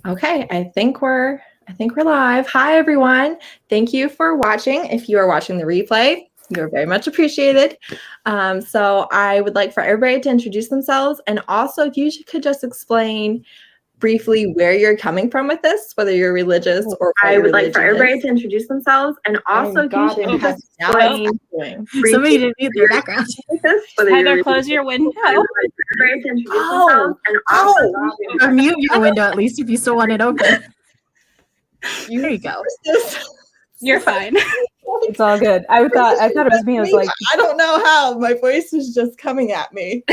Okay, I think we're live. Hi everyone. Thank you for watching. If you are watching the replay, you're very much appreciated. So I would like for everybody to introduce themselves, and also if you could just explain briefly where you're coming from with this, whether you're religious or what I your would like for religion everybody is. to introduce themselves, and also if you could just Now I know explain what I'm doing. Somebody didn't mute their background. Heather, close your window. Or mute your window at least if you still want it open. There you go. You're fine. It's all good. I thought it was me. I was like, I don't know how my voice is just coming at me.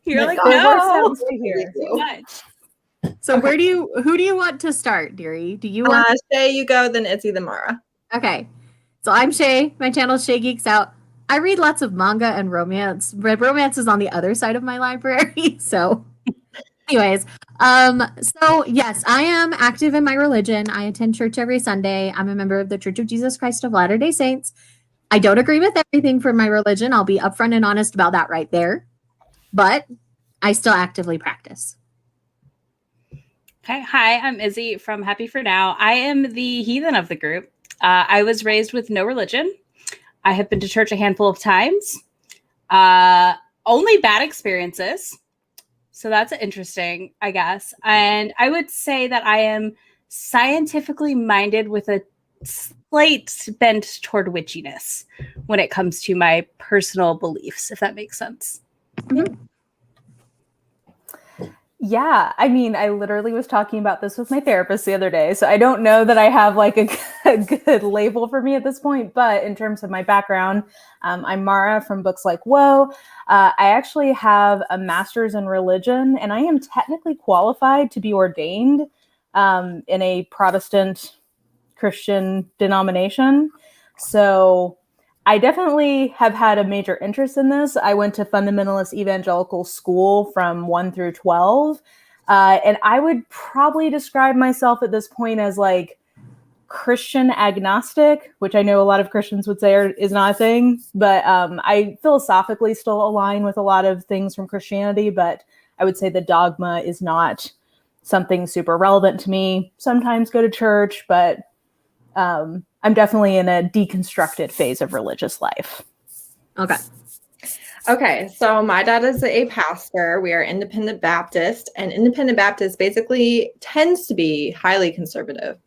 You're like, "Oh, no, stay here." too much. So who do you want to start, dearie? Do you want Shae, you go, then Izzy, then Mara. Okay. So I'm Shae. My channel is Shae Geeks Out. I read lots of manga and romance, but romance is on the other side of my library. So anyways, so yes, I am active in my religion. I attend church every Sunday. I'm a member of the Church of Jesus Christ of Latter-day Saints. I don't agree with everything from my religion. I'll be upfront and honest about that right there. But I still actively practice. Okay. Hi, I'm Izzy from Happy for Now. I am the heathen of the group. I was raised with no religion. I have been to church a handful of times. Only bad experiences. So that's interesting, I guess. And I would say that I am scientifically minded with a slight bent toward witchiness when it comes to my personal beliefs, if that makes sense. Mm-hmm. Yeah, I mean, I literally was talking about this with my therapist the other day, so I don't know that I have like a good label for me at this point. But in terms of my background, I'm Mara from Books Like Whoa. I actually have a master's in religion, and I am technically qualified to be ordained in a Protestant Christian denomination. So I definitely have had a major interest in this. I went to fundamentalist evangelical school from 1 through 12. And I would probably describe myself at this point as like Christian agnostic, which I know a lot of Christians would say is not a thing. But I philosophically still align with a lot of things from Christianity. But I would say the dogma is not something super relevant to me. Sometimes go to church, but I'm definitely in a deconstructed phase of religious life. Okay, so my dad is a pastor. We are independent Baptist, and independent Baptist basically tends to be highly conservative,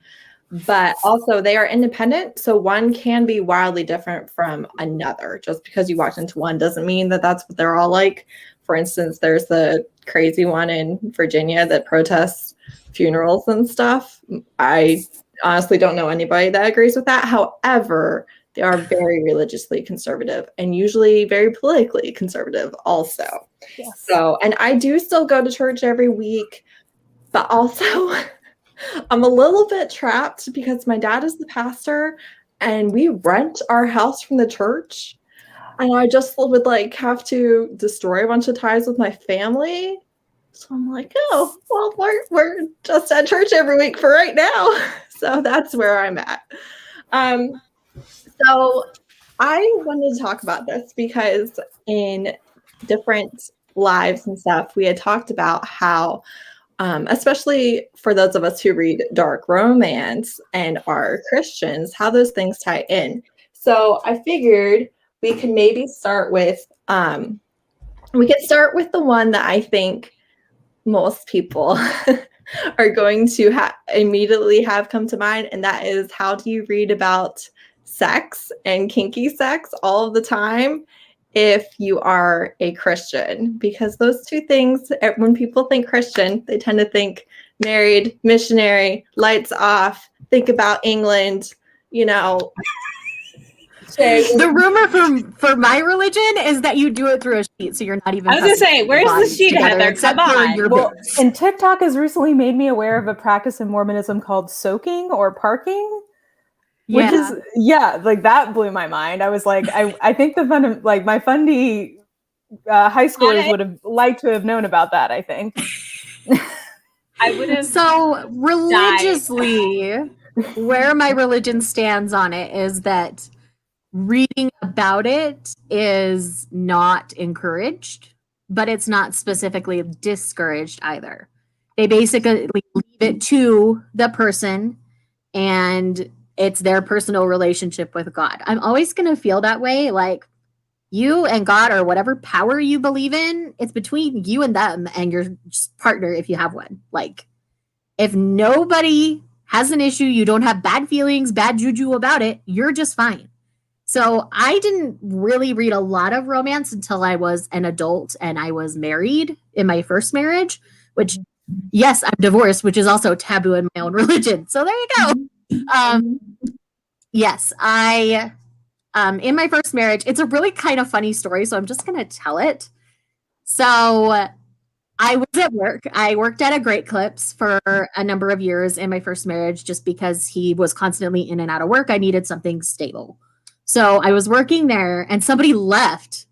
but also they are independent. So one can be wildly different from another. Just because you walked into one doesn't mean that that's what they're all like. For instance, there's the crazy one in Virginia that protests funerals and stuff. I honestly don't know anybody that agrees with that. However, they are very religiously conservative and usually very politically conservative also. Yes. So, and I do still go to church every week, but also I'm a little bit trapped because my dad is the pastor and we rent our house from the church. And I just would like have to destroy a bunch of ties with my family. So I'm like, oh, well, we're just at church every week for right now. So that's where I'm at. So I wanted to talk about this because in different lives and stuff, we had talked about how, especially for those of us who read dark romance and are Christians, how those things tie in. So I figured we could maybe start with, the one that I think most people are going to immediately have come to mind, and that is, how do you read about sex and kinky sex all of the time if you are a Christian? Because those two things, when people think Christian, they tend to think married, missionary, lights off, think about England, you know. The rumor for my religion is that you do it through a sheet, so you're not even. I was gonna say, where's the sheet, Heather? Come on. Well, and TikTok has recently made me aware of a practice in Mormonism called soaking or parking. Which is, like that blew my mind. I was like, I think my fundy high schoolers would have liked to have known about that, I think. I would have. So religiously, where my religion stands on it is that reading about it is not encouraged, but it's not specifically discouraged either. They basically leave it to the person, and it's their personal relationship with God. I'm always going to feel that way. Like, you and God, or whatever power you believe in, it's between you and them and your partner if you have one. Like, if nobody has an issue, you don't have bad feelings, bad juju about it, you're just fine. So I didn't really read a lot of romance until I was an adult and I was married in my first marriage, which, yes, I'm divorced, which is also taboo in my own religion. So there you go. Yes, I, in my first marriage, it's a really kind of funny story, so I'm just going to tell it. So I was at work. I worked at a Great Clips for a number of years in my first marriage just because he was constantly in and out of work. I needed something stable. So I was working there, and somebody left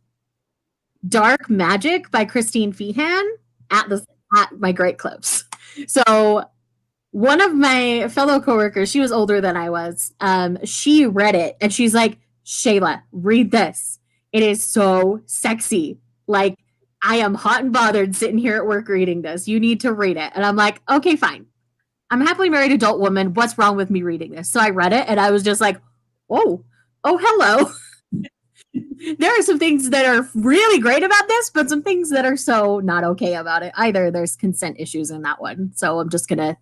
Dark Magic by Christine Feehan at my Great Clips. So one of my fellow coworkers, she was older than I was, she read it, and she's like, Shayla, read this. It is so sexy. Like, I am hot and bothered sitting here at work reading this. You need to read it. And I'm like, okay, fine. I'm a happily married adult woman. What's wrong with me reading this? So I read it, and I was just like, oh, hello. There are some things that are really great about this, but some things that are so not okay about it either. There's consent issues in that one. So I'm just going to,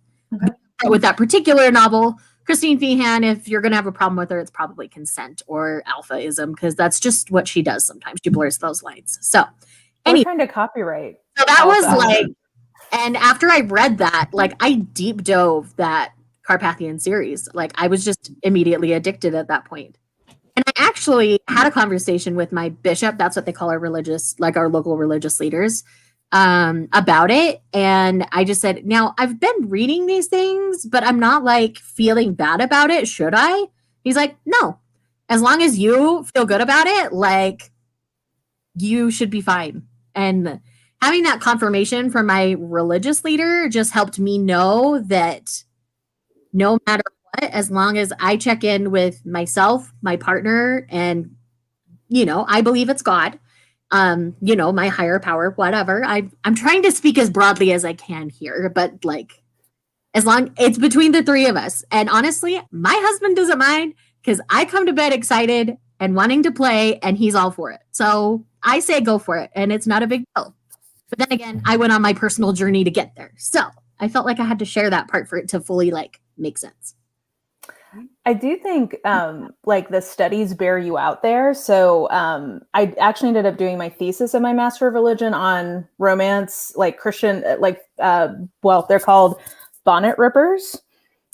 with that particular novel, Christine Feehan, if you're going to have a problem with her, it's probably consent or alphaism, because that's just what she does sometimes. She blurs those lines. So we're trying to copyright. So that was like, and after I read that, like, I deep dove that Carpathian series. Like, I was just immediately addicted at that point. And I actually had a conversation with my bishop. That's what they call our religious, like our local religious leaders, about it. And I just said, now I've been reading these things, but I'm not like feeling bad about it. Should I? He's like, no, as long as you feel good about it, like, you should be fine. And having that confirmation from my religious leader just helped me know that no matter what, as long as I check in with myself, my partner, and, you know, I believe it's God, you know, my higher power, whatever. I'm trying to speak as broadly as I can here, but like, as long it's between the three of us. And honestly, my husband doesn't mind, because I come to bed excited and wanting to play, and he's all for it. So I say go for it, and it's not a big deal. But then again, I went on my personal journey to get there. So I felt like I had to share that part for it to fully like make sense. I do think like the studies bear you out there. So I actually ended up doing my thesis in my Master of Religion on romance, like Christian, like, well, they're called bonnet rippers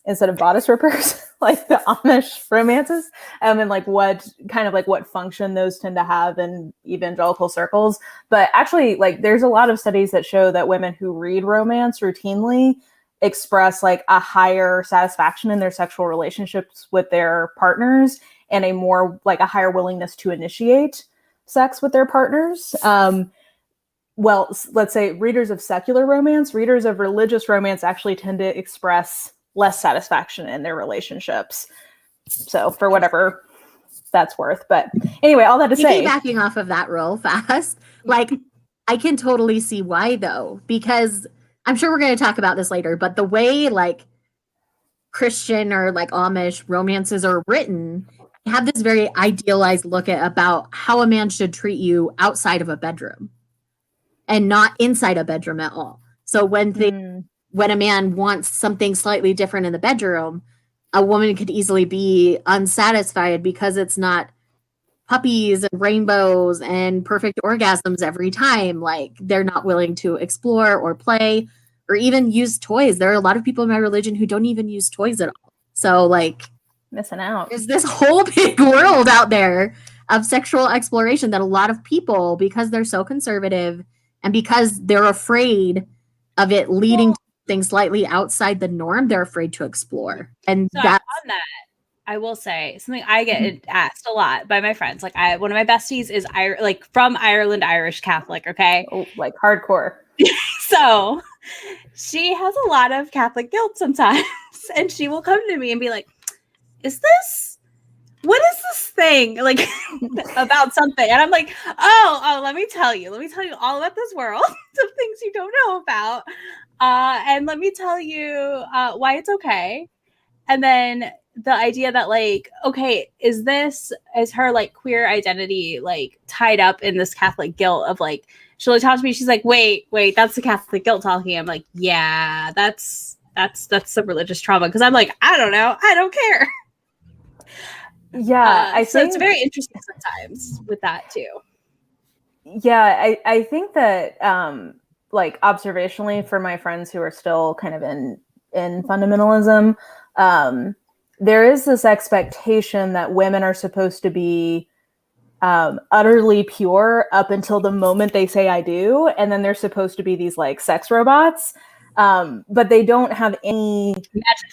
instead of bodice rippers, like the Amish romances, and like what kind of like what function those tend to have in evangelical circles. But actually, like, there's a lot of studies that show that women who read romance routinely express like a higher satisfaction in their sexual relationships with their partners, and a more like a higher willingness to initiate sex with their partners. Well, let's say readers of secular romance, readers of religious romance actually tend to express less satisfaction in their relationships. So for whatever that's worth. But anyway, all that to say, backing off of that real fast, like, I can totally see why though, because I'm sure we're going to talk about this later, but the way like Christian or like Amish romances are written have this very idealized look at about how a man should treat you outside of a bedroom and not inside a bedroom at all. So when a man wants something slightly different in the bedroom, a woman could easily be unsatisfied because it's not puppies and rainbows and perfect orgasms every time. Like, they're not willing to explore or play or even use toys. There are a lot of people in my religion who don't even use toys at all. So like, missing out. There's this whole big world out there of sexual exploration that a lot of people, because they're so conservative and because they're afraid of it leading to things slightly outside the norm, they're afraid to explore. And so that's on that, I will say something I get asked a lot by my friends. Like, one of my besties is like from Ireland, Irish Catholic. Okay, like hardcore. So she has a lot of Catholic guilt sometimes, and she will come to me and be like, what is this thing like about something? And I'm like, oh, let me tell you all about this world of things you don't know about. And let me tell you why it's okay. And then the idea that like, okay, is her like queer identity like tied up in this Catholic guilt of like, she'll talk to me, she's like, wait, that's the Catholic guilt talking. I'm like, yeah, that's the religious trauma. Cause I'm like, I don't know, I don't care. Yeah, I so think it's very interesting sometimes with that too. Yeah, I think that like observationally for my friends who are still kind of in fundamentalism, there is this expectation that women are supposed to be utterly pure up until the moment they say I do, and then they're supposed to be these like sex robots. But they don't have any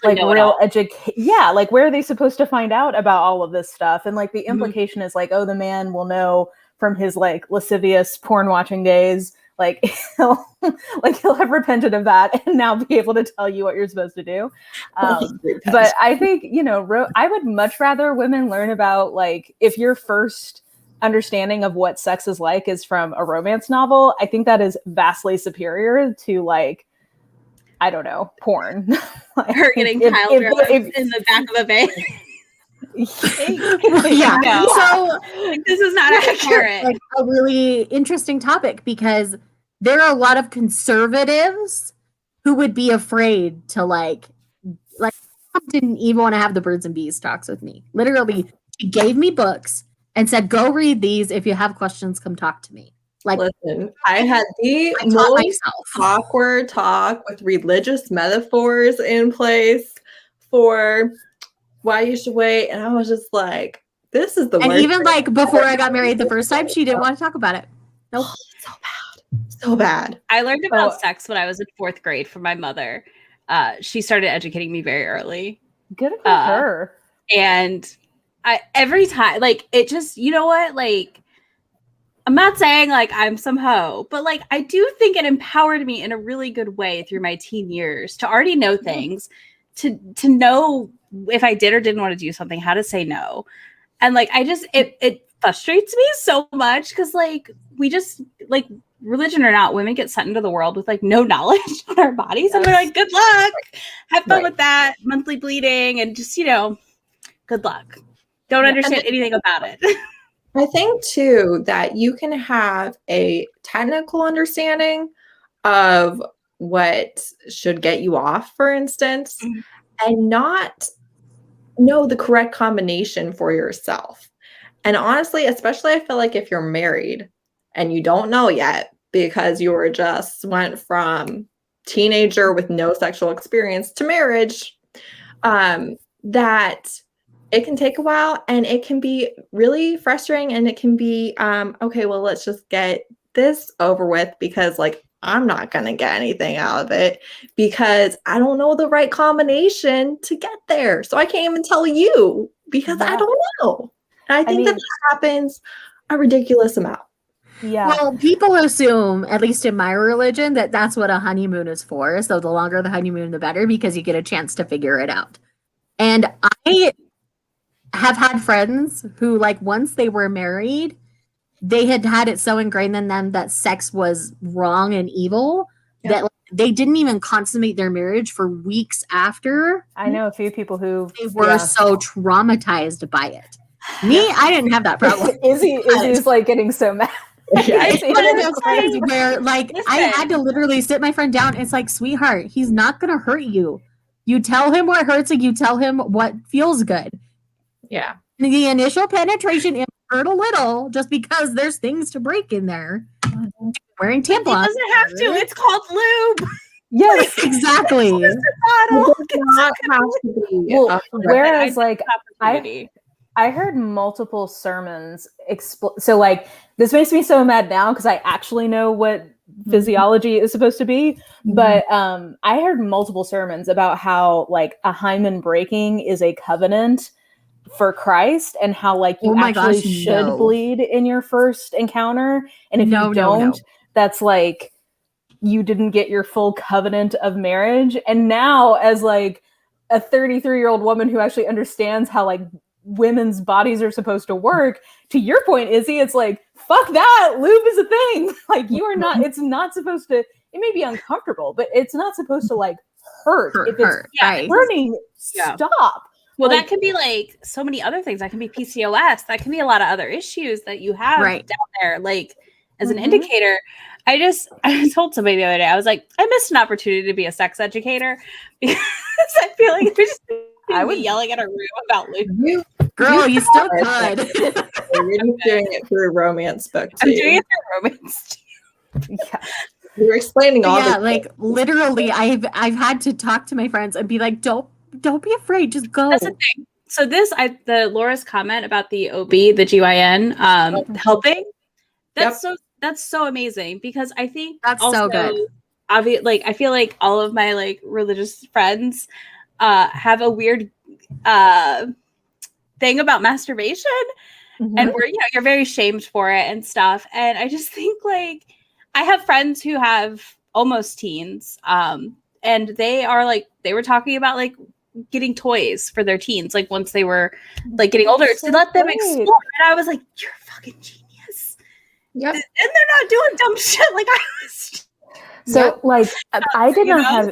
like real education. Yeah, like where are they supposed to find out about all of this stuff? And like the implication is like, oh, the man will know from his like lascivious porn watching days, like he'll have repented of that and now be able to tell you what you're supposed to do. But I think, you know, I would much rather women learn about like if your first understanding of what sex is like is from a romance novel. I think that is vastly superior to like, I don't know, porn. Like, her getting piled in the back of a van. Yeah. No. So this is not accurate. Like a really interesting topic because there are a lot of conservatives who would be afraid to like didn't even want to have the birds and bees talks with me. Literally, she gave me books and said, "Go read these. If you have questions, come talk to me." Like, listen, I had the most awkward talk with religious metaphors in place for why you should wait, and I was just like, "This is the worst." And even like before I got married the first time, she didn't want to talk about it. Nope, so bad. I learned about sex when I was in 4th grade from my mother. She started educating me very early. Good for her. And every time, like, it just, you know what, like. I'm not saying like I'm some hoe, but like I do think it empowered me in a really good way through my teen years to already know things, to know if I did or didn't want to do something, how to say no. And like I just it frustrates me so much because like we just like religion or not, women get sent into the world with like no knowledge on our bodies. And we're like, good luck. Have fun with that. Monthly bleeding and just, you know, good luck. Don't understand anything about it. I think too that you can have a technical understanding of what should get you off, for instance, and not know the correct combination for yourself. And honestly, especially I feel like if you're married and you don't know yet because you were just went from teenager with no sexual experience to marriage, that it can take a while and it can be really frustrating and it can be, okay, well, let's just get this over with because like, I'm not going to get anything out of it because I don't know the right combination to get there. So I can't even tell you because I don't know. And I think that happens a ridiculous amount. Yeah. Well, people assume, at least in my religion, that that's what a honeymoon is for. So the longer the honeymoon, the better because you get a chance to figure it out. And I have had friends who, like, once they were married, they had it so ingrained in them that sex was wrong and evil that like, they didn't even consummate their marriage for weeks after. I know a few people who they were so traumatized by it. Me, I didn't have that problem. Izzy's like getting so mad. It's one of those things where, like, I had to literally sit my friend down. It's like, sweetheart, he's not going to hurt you. You tell him what hurts and you tell him what feels good. Yeah. The initial penetration hurt a little just because there's things to break in there. Wearing tampons. It doesn't have to. It's called lube. Yes, exactly. It does not have to be. Well, whereas, like, I heard multiple sermons. So, like, this makes me so mad now because I actually know what physiology is supposed to be. But I heard multiple sermons about how, like, a hymen breaking is a covenant for Christ and how, like, you actually should bleed in your first encounter. And if you don't, that's like you didn't get your full covenant of marriage. And now, as like a 33-year-old woman who actually understands how like women's bodies are supposed to work, to your point, Izzy, it's like, fuck that, lube is a thing. Like, you are not, it's not supposed to it may be uncomfortable, but it's not supposed to like hurt. If it's right. hurting, stop. Well, like, that can be like so many other things. That can be PCOS. That can be a lot of other issues that you have down there. Like as an indicator, I told somebody the other day, I was like, I missed an opportunity to be a sex educator because I feel like I would be yelling at a room about you still could. You're just doing it through romance book too. I'm doing it through romance too. Yeah. You're explaining all like literally I've had to talk to my friends and be like, don't be afraid, just go. That's the thing. So the Laura's comment about the OB, the GYN helping, that's so amazing because I think that's also, so good. I feel like all of my like religious friends have a weird thing about masturbation, and you're very shamed for it and stuff. And I just think like I have friends who have almost teens, and they were talking about like getting toys for their teens, like once they were like getting older to let them explore. And I was like, you're a fucking genius. Yep. And they're not doing dumb shit like I was. So like I did not have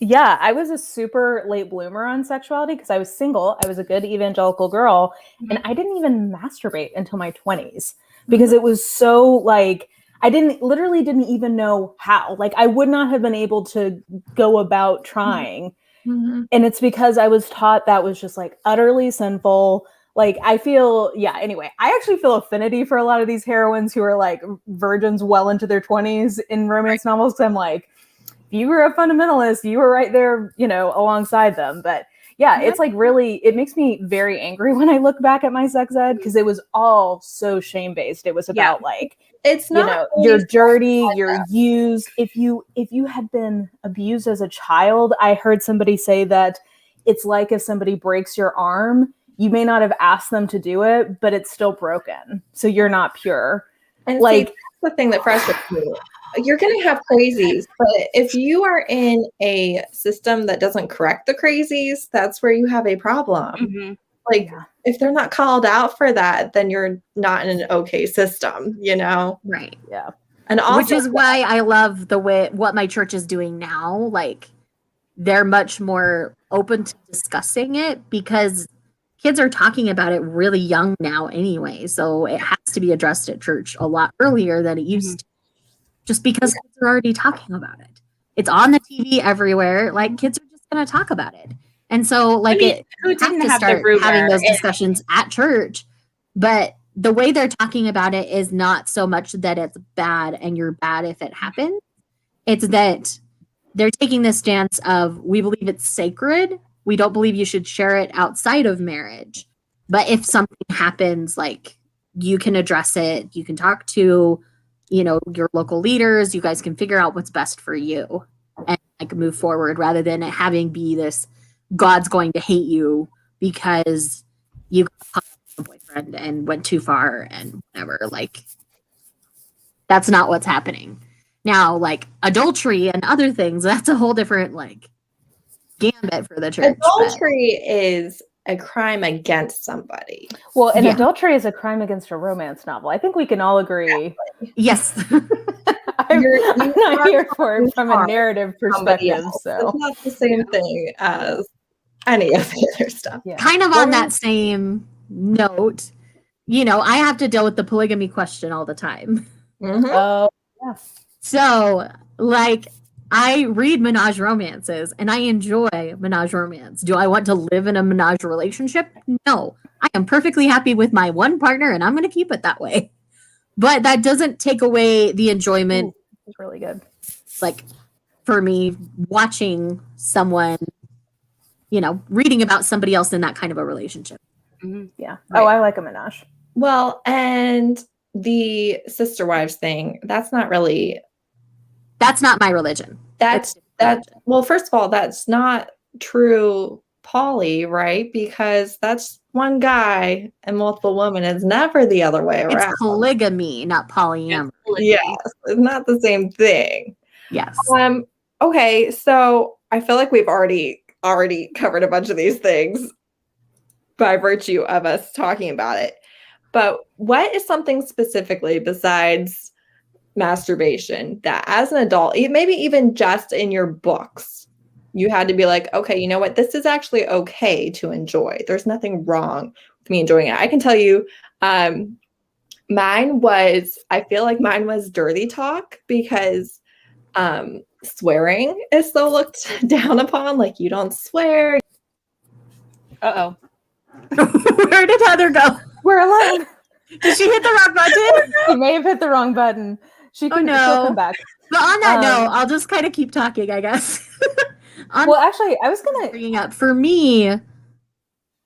I was a super late bloomer on sexuality because I was single. I was a good evangelical girl, and I didn't even masturbate until my 20s because it was so like I literally didn't even know how. Like I would not have been able to go about trying. And it's because I was taught that was just like utterly sinful. Like I feel, anyway, I actually feel affinity for a lot of these heroines who are like virgins well into their 20s in romance novels. Cause I'm like, if you were a fundamentalist, you were right there, alongside them. But it's like really, it makes me very angry when I look back at my sex ed because it was all so shame-based. It was about like, it's not you're dirty, you're used. If you had been abused as a child, I heard somebody say that it's like if somebody breaks your arm, you may not have asked them to do it, but it's still broken. So you're not pure. And like that's the thing that frustrates me. You're going to have crazies, but if you are in a system that doesn't correct the crazies, that's where you have a problem. Like if they're not called out for that, then you're not in an okay system, Right. Yeah. And also, which is why I love what my church is doing now. Like they're much more open to discussing it because kids are talking about it really young now anyway. So it has to be addressed at church a lot earlier than it used to, just because kids are already talking about it. It's on the TV everywhere. Like kids are just going to talk about it. And so like who didn't have start the rumor having those discussions at church, but the way they're talking about it is not so much that it's bad and you're bad if it happens. It's that they're taking this stance of we believe it's sacred. We don't believe you should share it outside of marriage. But if something happens, like you can address it, you can talk to, your local leaders, you guys can figure out what's best for you and like move forward rather than it having be this God's going to hate you because you got a boyfriend and went too far and whatever. Like that's not what's happening. Now, like adultery and other things, that's a whole different like gambit for the church. Adultery is a crime against somebody. Well, and adultery is a crime against a romance novel. I think we can all agree. Yes. I'm not here for it from a narrative perspective. So it's not the same thing as any of the other stuff. Yeah. Kind of on that same note, I have to deal with the polygamy question all the time. Oh, yes. So, like, I read menage romances and I enjoy menage romance. Do I want to live in a menage relationship? No. I am perfectly happy with my one partner and I'm going to keep it that way. But that doesn't take away the enjoyment. It's really good. Like, for me, watching someone, reading about somebody else in that kind of a relationship. Yeah. Right. Oh, I like a menage. Well, and the sister wives thing, that's not my religion. Well, first of all, that's not true poly, right? Because that's one guy and multiple women. It's never the other way around. It's polygamy, not polyamory. Yes, it's not the same thing. Yes. Okay, so I feel like we've already covered a bunch of these things by virtue of us talking about it. But what is something specifically besides masturbation that as an adult, maybe even just in your books, you had to be like, okay, you know what? This is actually okay to enjoy. There's nothing wrong with me enjoying it. I can tell you, I feel like mine was dirty talk because swearing is so looked down upon. Like, you don't swear. Uh-oh. Where did Heather go? We're alone. Did she hit the wrong button? She may have hit the wrong button. She'll come back. But on that note, I'll just kind of keep talking, I guess. Well, actually, I was gonna bringing up for me.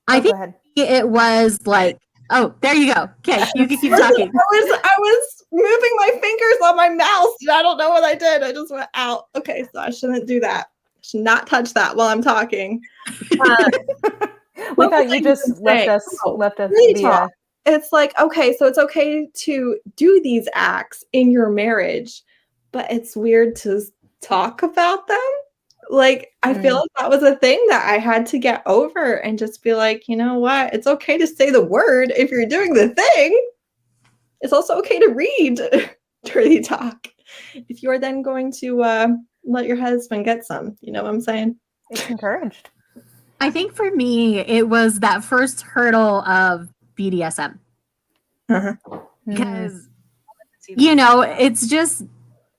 I think it was like, oh, there you go. Okay, you can keep talking. I was moving my fingers on my mouse, and I don't know what I did. I just went out. Okay, so I shouldn't do that. I should not touch that while I'm talking. We thought you just left us. It's like, okay, so it's okay to do these acts in your marriage, but it's weird to talk about them. Like, I feel like that was a thing that I had to get over and just be like, you know what? It's okay to say the word if you're doing the thing. It's also okay to read dirty talk if you're then going to let your husband get some. You know what I'm saying? It's encouraged. I think for me, it was that first hurdle of BDSM. Because, it's just,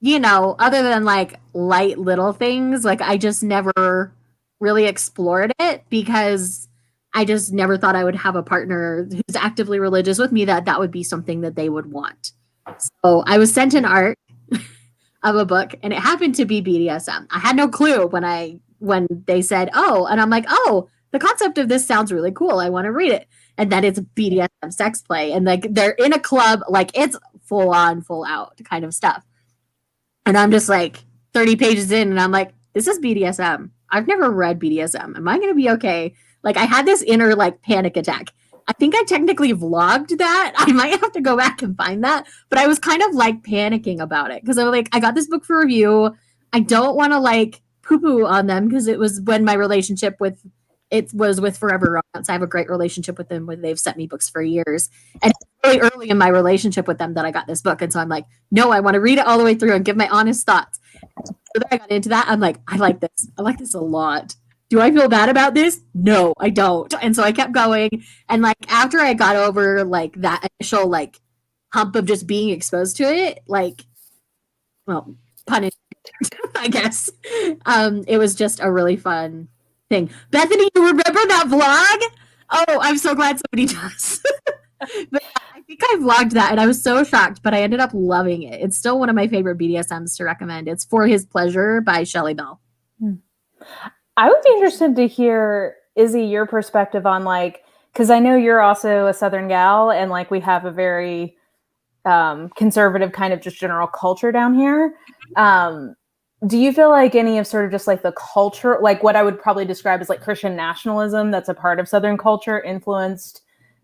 other than like light little things, like I just never really explored it because I just never thought I would have a partner who's actively religious with me, that would be something that they would want. So I was sent an art of a book and it happened to be BDSM. I had no clue when they said, oh, and I'm like, oh, the concept of this sounds really cool. I want to read it. And then it's BDSM sex play. And like they're in a club, like it's full on, full out kind of stuff. And I'm just like 30 pages in and I'm like, this is BDSM. I've never read BDSM. Am I going to be okay? Like I had this inner like panic attack. I think I technically vlogged that. I might have to go back and find that. But I was kind of like panicking about it because I was like, I got this book for review. I don't want to like poo-poo on them because it was when my relationship was with Forever Romance. I have a great relationship with them. They've sent me books for years. And really early in my relationship with them that I got this book. And so I'm like, no, I want to read it all the way through and give my honest thoughts. So then I got into that. I'm like, I like this. I like this a lot. Do I feel bad about this? No, I don't. And so I kept going. And like after I got over like that initial like hump of just being exposed to it, like, well, pun intended, I guess. It was just a really fun thing. Bethany, you remember that vlog? Oh, I'm so glad somebody does. But I think I vlogged that and I was so shocked, but I ended up loving it. It's still one of my favorite BDSMs to recommend. It's For His Pleasure by Shelley Bell. I would be interested to hear, Izzy, your perspective on like, because I know you're also a Southern gal and like we have a very conservative kind of just general culture down here. Do you feel like any of sort of just like the culture, like what I would probably describe as like Christian nationalism that's a part of Southern culture influenced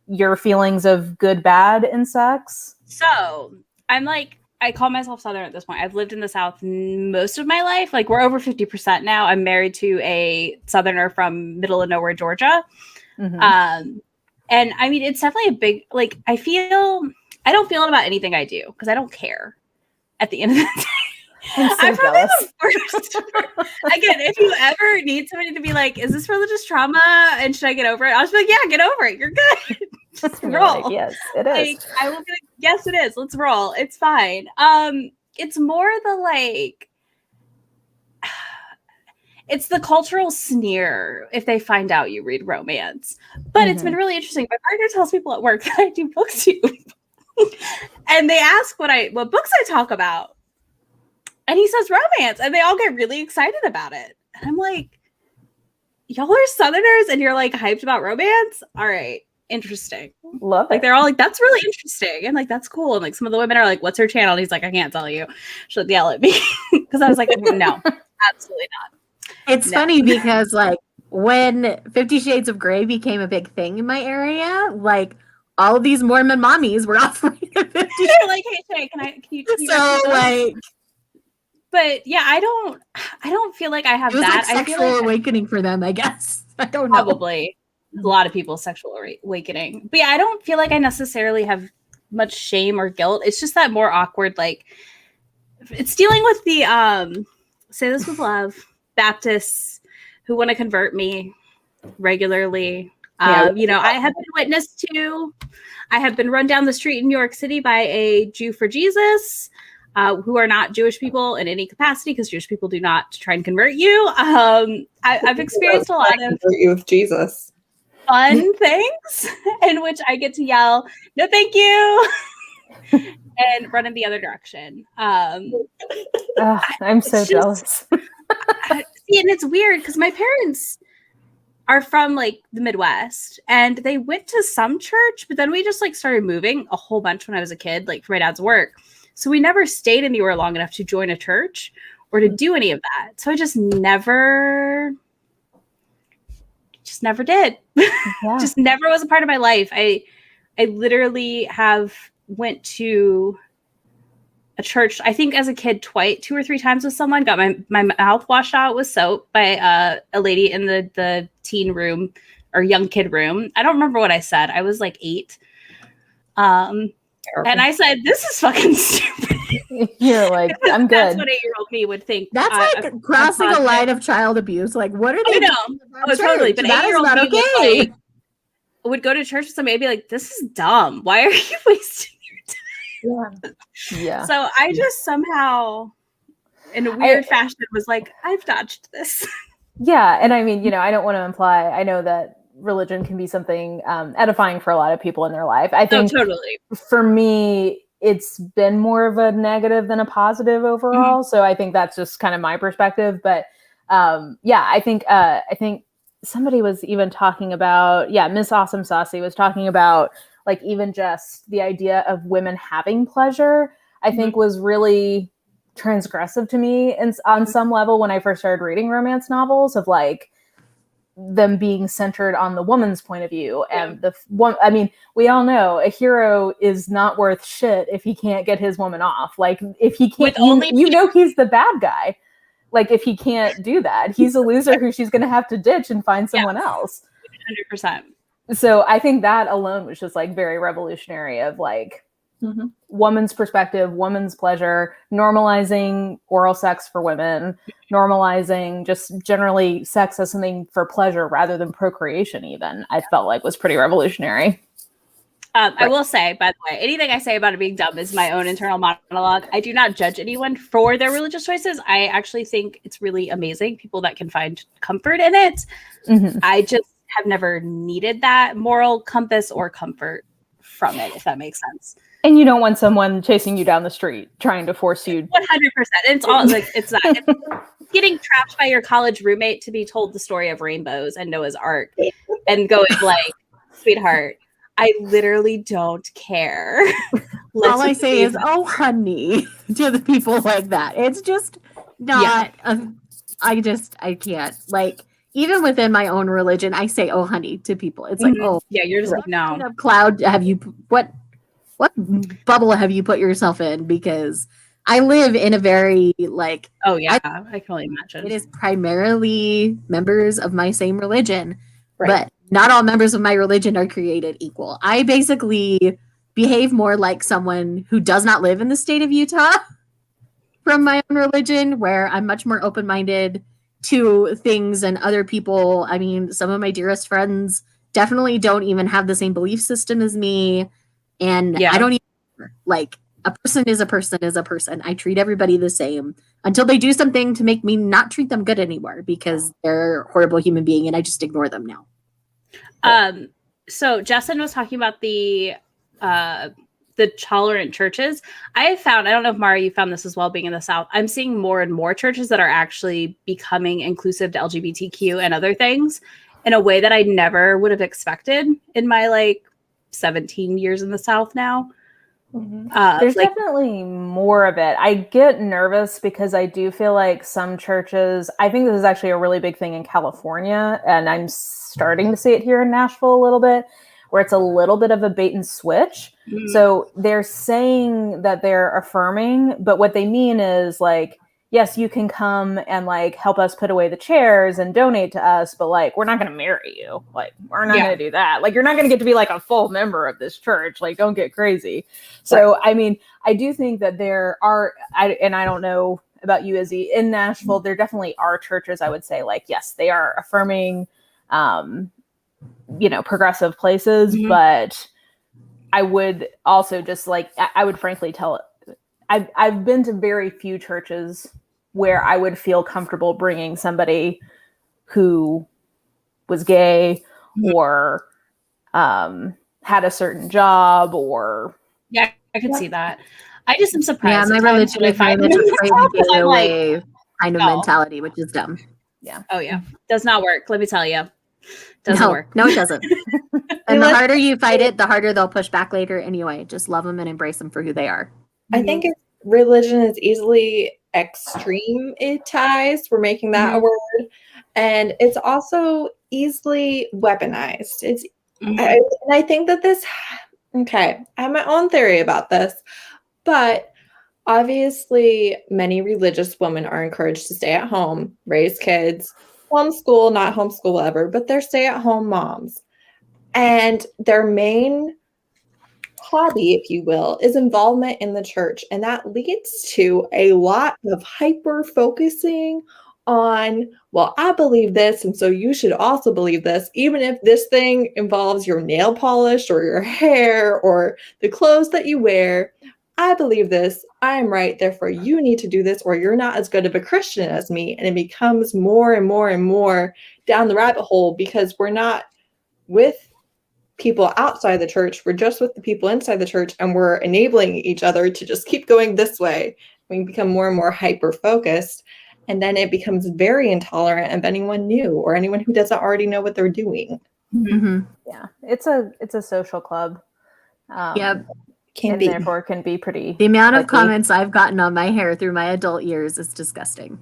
your feelings of good, bad in sex? So I'm like, I call myself Southern at this point. I've lived in the South most of my life. Like we're over 50% now. I'm married to a Southerner from middle of nowhere, Georgia. And I mean, it's definitely a big, like, I don't feel it about anything I do because I don't care at the end of the day. I'm probably the worst. Again, if you ever need somebody to be like, is this religious trauma and should I get over it? I'll just be like, yeah, get over it. You're good. Just roll. Like, yes, it is. Like, I will be like, yes, it is. Let's roll. It's fine. It's more the like, it's the cultural sneer if they find out you read romance. But it's been really interesting. My partner tells people at work that I do booktube. And they ask what books I talk about. And he says romance, and they all get really excited about it. And I'm like, y'all are Southerners, and you're like hyped about romance? All right, interesting. Love it. Like, they're all like, that's really interesting. And like, that's cool. And like, some of the women are like, what's her channel? And he's like, I can't tell you. She'll yell at me. Because I was like, no, absolutely not. It's funny because like when 50 Shades of Grey became a big thing in my area, like all of these Mormon mommies were offering 50 Shades. They're like, hey, Shae, can you so like. But yeah, I don't feel like I have it was that. Like sexual awakening for them, I guess. I don't know. Probably a lot of people's sexual awakening. But yeah, I don't feel like I necessarily have much shame or guilt. It's just that more awkward, like it's dealing with the say this with love Baptists who want to convert me regularly. You know, I have been witness to. I have been run down the street in New York City by a Jew for Jesus, who are not Jewish people in any capacity, because Jewish people do not try and convert you. I've experienced a lot of you with Jesus. Fun things in which I get to yell, "No, thank you," and run in the other direction. I'm so jealous. See, and it's weird because my parents are from like the Midwest, and they went to some church, but then we just like started moving a whole bunch when I was a kid, like for my dad's work. So we never stayed anywhere long enough to join a church or to do any of that. So I just never did. Yeah. Just never was a part of my life. I literally have went to a church, I think as a kid, 2 or 3 times with someone, got my mouth washed out with soap by a lady in the teen room or young kid room. I don't remember what I said. I was like 8. And I said, "This is fucking stupid." You're like, I'm good. That's what 8-year-old me would think. That's like crossing a line of child abuse. Like, what are they doing? Totally. But that is 8-year-old not me okay. would go to church with somebody and be like, "This is dumb. Why are you wasting your time?" Yeah. So I just somehow, in a weird fashion, was like, I've dodged this. Yeah. And I mean, you know, I don't want to imply, I know that religion can be something edifying for a lot of people in their life. I think totally. For me, it's been more of a negative than a positive overall. So I think that's just kind of my perspective. But I think somebody was even talking about, Miss Awesome Saucy was talking about like even just the idea of women having pleasure, I think was really transgressive to me and on some level when I first started reading romance novels, of like them being centered on the woman's point of view. And I mean, we all know a hero is not worth shit if he can't get his woman off. Like if he can't, you know, he's the bad guy. Like if he can't do that, he's a loser who she's going to have to ditch and find someone else. 100%. So I think that alone was just like very revolutionary of like woman's perspective, woman's pleasure, normalizing oral sex for women, normalizing just generally sex as something for pleasure rather than procreation even, I felt like was pretty revolutionary. I will say, by the way, anything I say about it being dumb is my own internal monologue. I do not judge anyone for their religious choices. I actually think it's really amazing, people that can find comfort in it. I just have never needed that moral compass or comfort from it, if that makes sense. And you don't want someone chasing you down the street trying to force you. 100%. It's all like it's that. It's getting trapped by your college roommate to be told the story of rainbows and Noah's Ark, and going like, "Sweetheart, I literally don't care." All I say is, "Oh, honey," to the people like that. It's just not. I can't. Like, even within my own religion, I say, "Oh, honey," to people. It's like, "Oh, yeah, you're just like, no." What kind of cloud have you? What bubble have you put yourself in? Because I live in a very like. Oh yeah, I can only imagine. It is primarily members of my same religion, but not all members of my religion are created equal. I basically behave more like someone who does not live in the state of Utah from my own religion, where I'm much more open-minded to things and other people. I mean, some of my dearest friends definitely don't even have the same belief system as me. And I don't even, like, a person is a person is a person. I treat everybody the same until they do something to make me not treat them good anymore because they're a horrible human being and I just ignore them now. So Justin was talking about the tolerant churches. I have found, I don't know if Mara, you found this as well being in the South, I'm seeing more and more churches that are actually becoming inclusive to LGBTQ and other things in a way that I never would have expected in my like 17 years in the South now. There's definitely more of it. I get nervous because I do feel like some churches, I think this is actually a really big thing in California, and I'm starting to see it here in Nashville a little bit, where it's a little bit of a bait and switch. So they're saying that they're affirming, but what they mean is like, yes, you can come and like help us put away the chairs and donate to us, but like we're not going to marry you. Like we're not going to do that. Like you're not going to get to be like a full member of this church. Like don't get crazy. So I mean, I do think that there are, and I don't know about you, Izzy, in Nashville, there definitely are churches. I would say like yes, they are affirming, progressive places, but I would also just like I would frankly tell. I've been to very few churches where I would feel comfortable bringing somebody who was gay or had a certain job or. Yeah, I could see that. I just am surprised. Yeah, my religion is very much a pray away kind of mentality, which is dumb. Yeah. Oh yeah, does not work. Let me tell you, doesn't work. No, it doesn't. And the harder you fight it, the harder they'll push back later. Anyway, just love them and embrace them for who they are. I think religion is easily extrematized. We're making that a word. And it's also easily weaponized. It's and I think that I have my own theory about this, but obviously many religious women are encouraged to stay at home, raise kids, homeschool, not homeschool, whatever, but they're stay-at-home moms. And their main hobby, if you will, is involvement in the church. And that leads to a lot of hyper focusing on, well, I believe this, and so you should also believe this, even if this thing involves your nail polish or your hair or the clothes that you wear. I believe this, I am right, therefore you need to do this, or you're not as good of a Christian as me. And it becomes more and more and more down the rabbit hole because we're not with people outside the church, we're just with the people inside the church, and we're enabling each other to just keep going this way. We become more and more hyper-focused, and then it becomes very intolerant of anyone new or anyone who doesn't already know what they're doing. Yeah, it's a social club. Yep. And therefore can be pretty. The amount of comments I've gotten on my hair through my adult years is disgusting.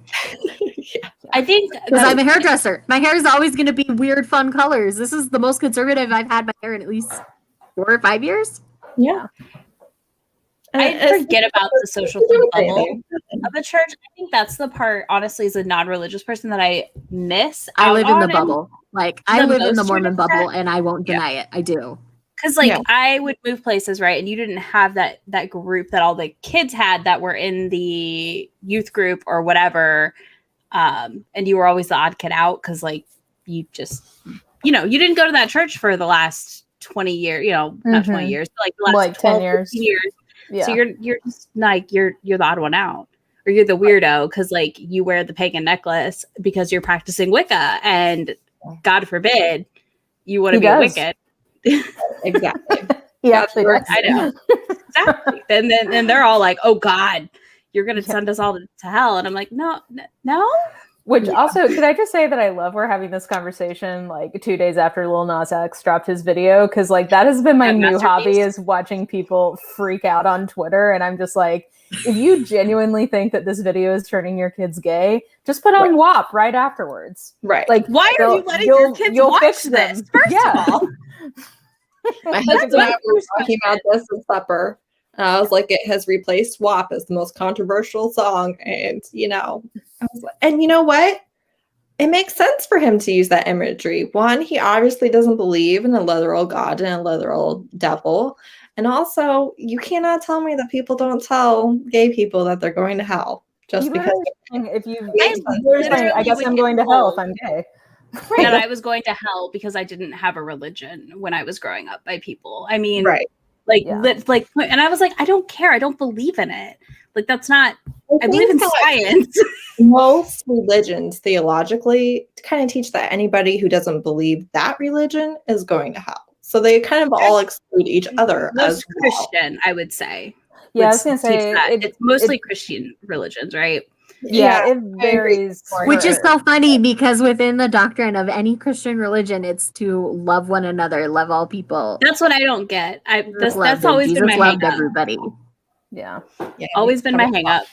I think because I'm a hairdresser. My hair is always going to be weird, fun colors. This is the most conservative I've had my hair in at least 4 or 5 years. Yeah. I forget about the social bubble of the church. I think that's the part, honestly, as a non-religious person that I miss. I live in the bubble. Like I live in the Mormon bubble, and I won't deny it. I do. Because I would move places, right? And you didn't have that group that all the kids had that were in the youth group or whatever. And you were always the odd kid out because like you just, you didn't go to that church for the last 20 years, not 20 years, but like the last 10 years. Yeah. So you're just like, you're the odd one out, or you're the weirdo because like you wear the pagan necklace because you're practicing Wicca, and God forbid you want to be wicked. Exactly. I know. Exactly. Then they're all like, "Oh God, you're gonna send us all to hell," and I'm like, "No." Which also, could I just say that I love we're having this conversation like 2 days after Lil Nas X dropped his video, because like that has been my new hobby is watching people freak out on Twitter, and I'm just like, if you genuinely think that this video is turning your kids gay, just put on WAP right afterwards. Right. Like, why are you letting your kids watch this? First of all. My husband and I were talking about this at supper, and I was like, it has replaced WAP as the most controversial song. And, I was like, and you know what? It makes sense for him to use that imagery. One, he obviously doesn't believe in a literal God and a literal devil. And also, you cannot tell me that people don't tell gay people that they're going to hell just because. I guess I'm going to hell if I'm gay. That I was going to hell because I didn't have a religion when I was growing up by people. I mean, right. And I was like, I don't care. I don't believe in it. Like, that's not, I believe in science. Most religions theologically kind of teach that anybody who doesn't believe that religion is going to hell. So they kind of all exclude each other. Most Christian, I would say. Yeah, I was going to say. It's mostly Christian religions, right? Yeah, it varies. Which is so funny because within the doctrine of any Christian religion, it's to love one another, love all people. That's what I don't get. That's always been my hang up. Everybody. Yeah. Always been my hang up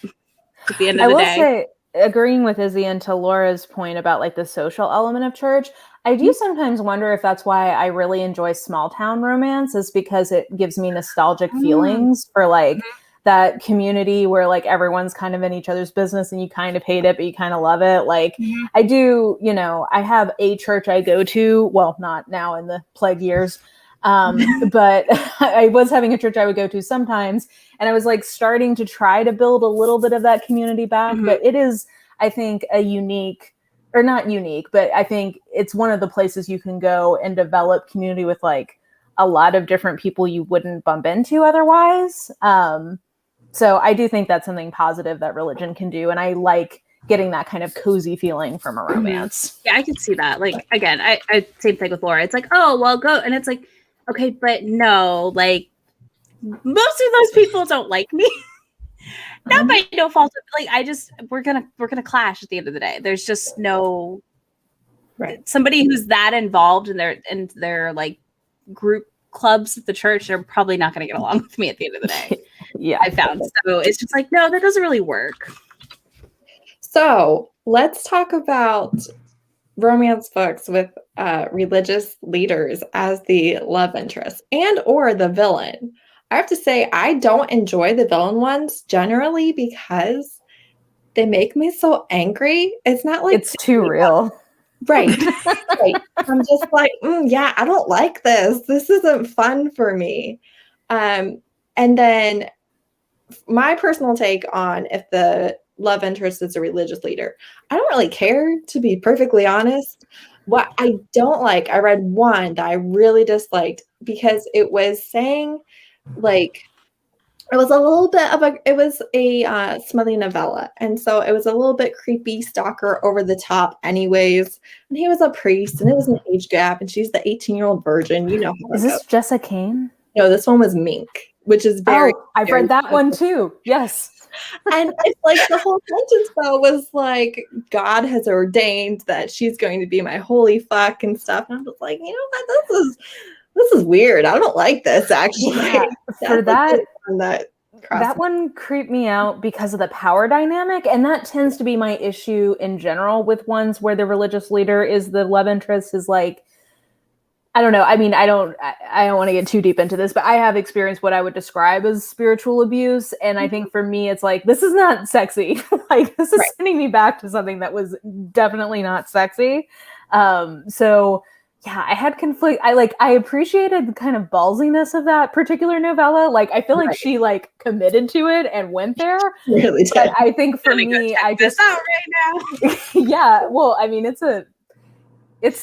at the end of the day. I will say, agreeing with Izzy and to Laura's point about like the social element of church, I do sometimes wonder if that's why I really enjoy small town romance, is because it gives me nostalgic feelings for like that community where like everyone's kind of in each other's business and you kind of hate it, but you kind of love it. Like I do, you know, I have a church I go to, well, not now in the plague years, but I was having a church I would go to sometimes. And I was like starting to try to build a little bit of that community back, but it is, I think, a unique, or not unique, but I think it's one of the places you can go and develop community with like a lot of different people you wouldn't bump into otherwise. So I do think that's something positive that religion can do. And I like getting that kind of cozy feeling from a romance. Yeah, I can see that. Like, again, I same thing with Laura. It's like, oh, well, go. And it's like, okay, but no, like, most of those people don't like me. Not by no fault. Like, we're gonna clash at the end of the day. There's just no somebody who's that involved in their like group clubs at the church. They're probably not gonna get along with me at the end of the day. Yeah, I found. So it's just like, no, that doesn't really work. So let's talk about romance books with religious leaders as the love interest and or the villain. I have to say, I don't enjoy the villain ones generally because they make me so angry. It's not like it's too real. Right. I'm just like, yeah, I don't like this. This isn't fun for me. And then my personal take on if the love interest is a religious leader, I don't really care, to be perfectly honest. What I don't like, I read one that I really disliked because it was saying like, it was a little bit of a smutty novella. And so it was a little bit creepy, stalker, over the top anyways. And he was a priest and it was an age gap and she's the 18-year-old virgin. You know how is this Jessa Kane? No, this one was Mink, which is very... Oh, I've read that one too. Yes. And it's like the whole sentence though was like, God has ordained that she's going to be my holy fuck and stuff. And I'm just like, you know what, this is weird. I don't like this actually. Yeah, for that that one creeped me out because of the power dynamic. And that tends to be my issue in general with ones where the religious leader is the love interest is like, I don't know. I mean, I don't want to get too deep into this, but I have experienced what I would describe as spiritual abuse. And I think for me, it's like, this is not sexy. Like this is sending me back to something that was definitely not sexy. So yeah, I had conflict. I appreciated the kind of ballsiness of that particular novella. Like, I feel like she like committed to it and went there. Really did. But I think for me, I just out right now. Yeah, well, I mean, it's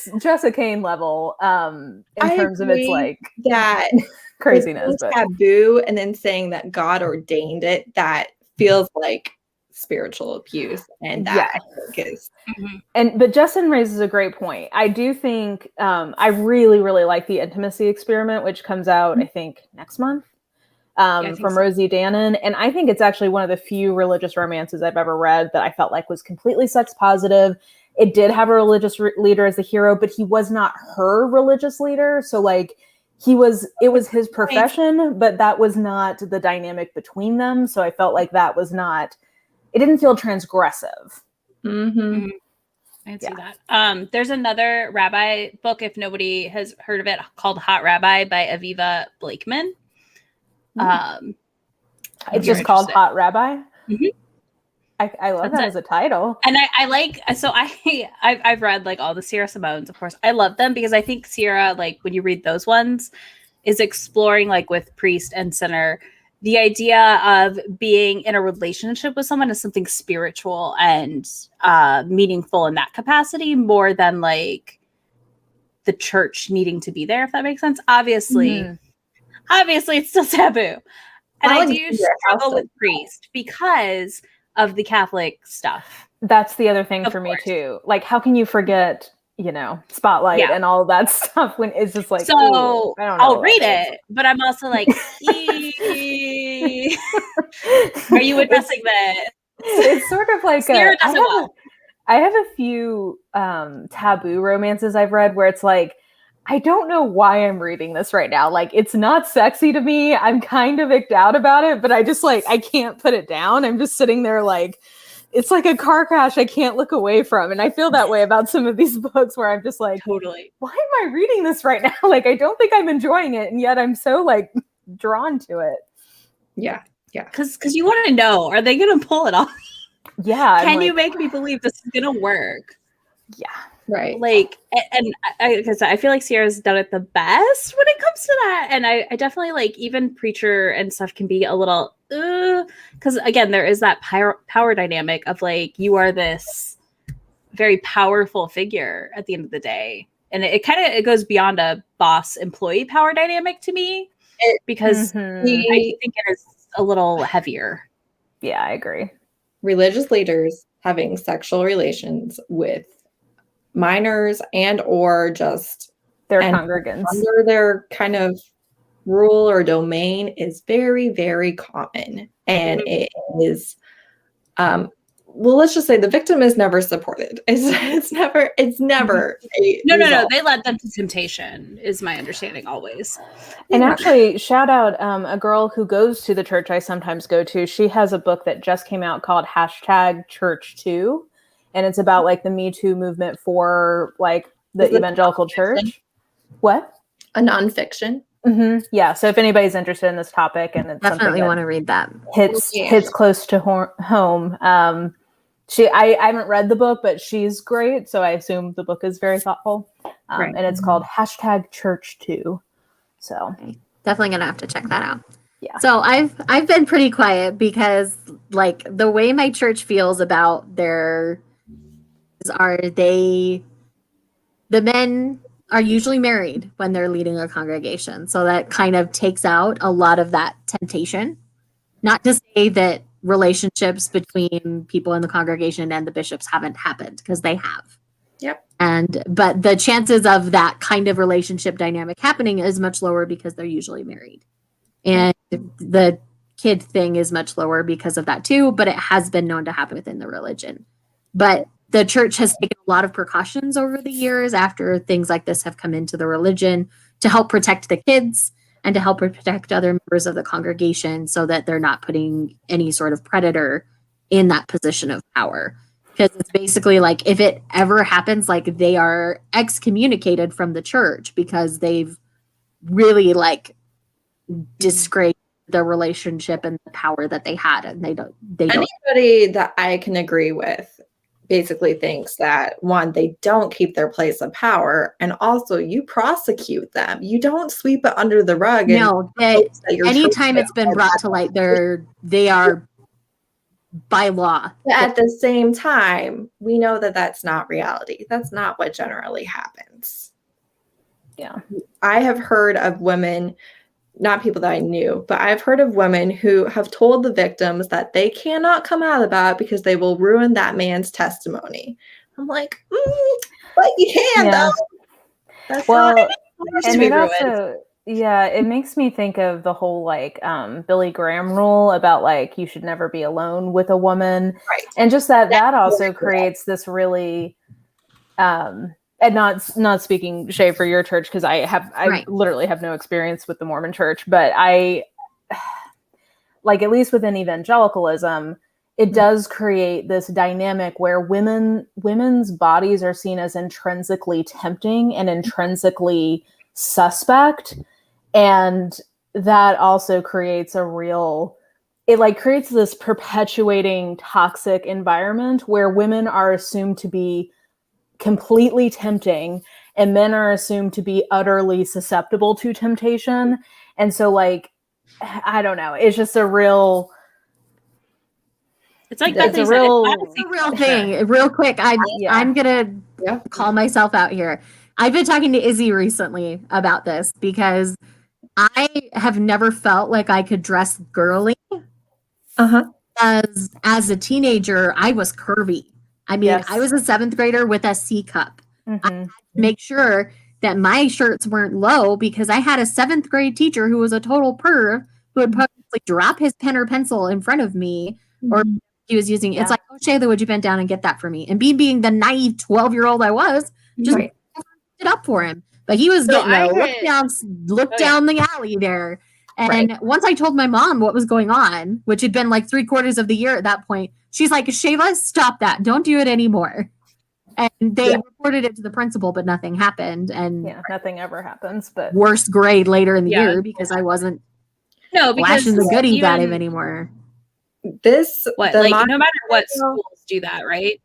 Jessa Kane level in terms of its like that craziness, but taboo, and then saying that God ordained it. That feels like spiritual abuse, and that I think is. But Justin raises a great point. I do think I really like the Intimacy Experiment, which comes out I think next month from Rosie Danon, and I think it's actually one of the few religious romances I've ever read that I felt like was completely sex positive. It did have a religious leader as the hero, but he was not her religious leader. So like it was his profession, but that was not the dynamic between them. So I felt like that was not. It didn't feel transgressive. I see that. There's another rabbi book, if nobody has heard of it, called Hot Rabbi by Aviva Blakeman. It's just called Hot Rabbi. I love that as a title. And I like, so I've read like all the Sierra Simones, of course. I love them because I think Sierra, like when you read those ones, is exploring like with priest and sinner, the idea of being in a relationship with someone is something spiritual and meaningful in that capacity more than like the church needing to be there, if that makes sense. Obviously it's still taboo. And I do struggle with priest because of the Catholic stuff. That's the other thing for me too. Like, how can you forget, Spotlight and all that stuff when it's just like, so I don't know. I'll read it, but I'm also like, are you addressing this? It's sort of like I have a few taboo romances I've read where it's like, I don't know why I'm reading this right now. Like, it's not sexy to me. I'm kind of icked out about it, but I just like, I can't put it down. I'm just sitting there like, it's like a car crash I can't look away from. And I feel that way about some of these books where I'm just like, totally, why am I reading this right now? Like, I don't think I'm enjoying it. And yet I'm so like drawn to it. Yeah. Yeah. Because you want to know, are they going to pull it off? Yeah. Can you make me believe this is going to work? Yeah. Right. Like, and because I feel like Sierra's done it the best when it comes to that. And I definitely like even Preacher and stuff can be a little, because again, there is that power dynamic of like, you are this very powerful figure at the end of the day. And it kind of, it goes beyond a boss employee power dynamic to me, because I think it is a little heavier. Yeah, I agree. Religious leaders having sexual relations with minors and or just their congregants under their kind of rule or domain is very, very common. And it is, well, let's just say the victim is never supported. It's never No. They led them to temptation is my understanding always. And actually, shout out a girl who goes to the church I sometimes go to. She has a book that just came out called #Church2. And it's about like the Me Too movement for like the evangelical church. What? A nonfiction. Mm-hmm. Yeah. So if anybody's interested in this topic, and it's definitely want to read that, hits close to home. I haven't read the book, but she's great. So I assume the book is very thoughtful. And it's called #Church2. So definitely gonna have to check that out. Yeah. So I've been pretty quiet because like the way my church feels about their the men are usually married when they're leading a congregation. So that kind of takes out a lot of that temptation. Not to say that relationships between people in the congregation and the bishops haven't happened, because they have. Yep. But the chances of that kind of relationship dynamic happening is much lower because they're usually married. And the kid thing is much lower because of that too, but it has been known to happen within the religion. But the church has taken a lot of precautions over the years after things like this have come into the religion to help protect the kids and to help protect other members of the congregation so that they're not putting any sort of predator in that position of power. Because it's basically like if it ever happens, like they are excommunicated from the church because they've really like disgraced the relationship and the power that they had, and they don't. Anybody that I can agree with basically thinks that one, they don't keep their place of power, and also you prosecute them. You don't sweep it under the rug. No, anytime it's been brought to light, they are by law. At the same time, we know that that's not reality. That's not what generally happens. Yeah, I have heard of women, not people that I knew, but I've heard of women who have told the victims that they cannot come out about it because they will ruin that man's testimony. I'm like, but you can though. That's and it also, it makes me think of the whole like Billy Graham rule about like you should never be alone with a woman, right? And just that also creates this really. And not speaking, Shae, for your church, because I literally have no experience with the Mormon church, but I like at least within evangelicalism, it does create this dynamic where women's bodies are seen as intrinsically tempting and intrinsically suspect, and that also creates creates this perpetuating toxic environment where women are assumed to be completely tempting and men are assumed to be utterly susceptible to temptation. And so like, I don't know, it's just a real, it's like it's a real thing. Real quick, I'm gonna call myself out here. I've been talking to Izzy recently about this because I have never felt like I could dress girly. As a teenager, I was curvy. I mean, I was a 7th grader with a C cup. I had to make sure that my shirts weren't low because I had a 7th grade teacher who was a total perv who would probably drop his pen or pencil in front of me, or he was using it's like, oh, Shae, would you bend down and get that for me? And being the naive 12-year-old I was, just it up for him. But he was getting a look down the alley there. And once I told my mom what was going on, which had been like 3/4 of the year at that point, she's like, Shayla, stop that. Don't do it anymore. And they reported it to the principal, but nothing happened. And nothing ever happens. But worst grade later in the year because I wasn't No, because flashing the goodies at him even anymore. This what, the like, mod- no matter what, schools do that, right?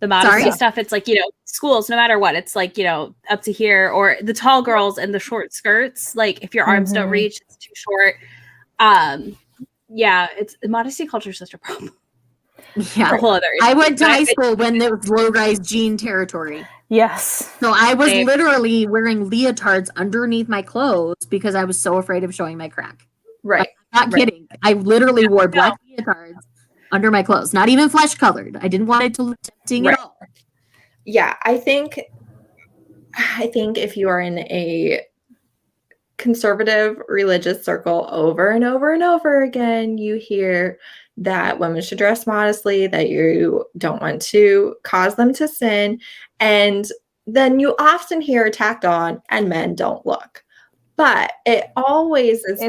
The modesty Sorry? stuff, it's like, you know, schools, no matter what, it's like, you know, up to here, or the tall girls and the short skirts, like if your arms don't reach, it's too short. Yeah, it's the modesty culture is such a problem. Yeah. A whole other issue. I went to high school when it was low-rise jean territory. Yes. So I was Same. literally wearing leotards underneath my clothes because I was so afraid of showing my crack. right. Not kidding. I literally wore black leotards under my clothes, not even flesh colored. I didn't want it to look tempting at all. Yeah, I think if you are in a conservative religious circle, over and over and over again, you hear that women should dress modestly, that you don't want to cause them to sin, and then you often hear tacked on, and men don't look. But it always is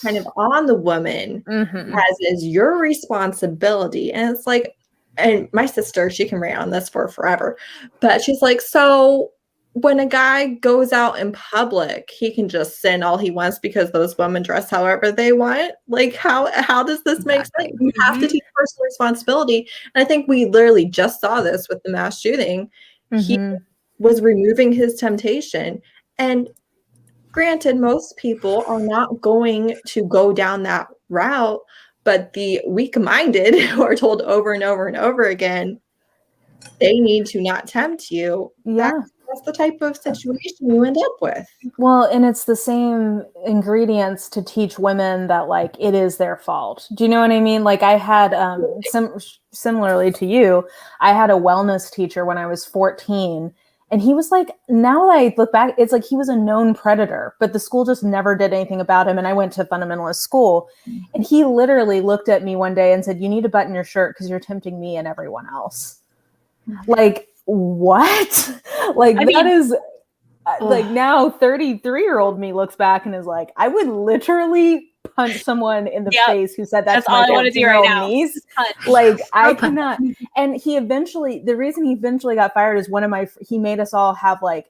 kind of on the woman, as is your responsibility. And it's like, and my sister, she can rant on this for forever, but she's like, so when a guy goes out in public, he can just sin all he wants because those women dress however they want. Like, how does this make sense? You have to teach personal responsibility. And I think we literally just saw this with the mass shooting. He was removing his temptation. And granted, most people are not going to go down that route, but the weak-minded who are told over and over and over again, they need to not tempt you. Yeah. That's the type of situation you end up with. Well, and it's the same ingredients to teach women that, like, it is their fault. Do you know what I mean? Like, I had, similarly to you, I had a wellness teacher when I was 14. And he was like, now that I look back, it's like he was a known predator, but the school just never did anything about him. And I went to fundamentalist school. And he literally looked at me one day and said, you need to button your shirt because you're tempting me and everyone else. Like, what? Like, that is like, now 33-year-old me looks back and is like, I would literally punch someone in the face who said that's all my I want to do right now. niece. Like, I cannot. And he eventually, the reason he eventually got fired is he made us all have like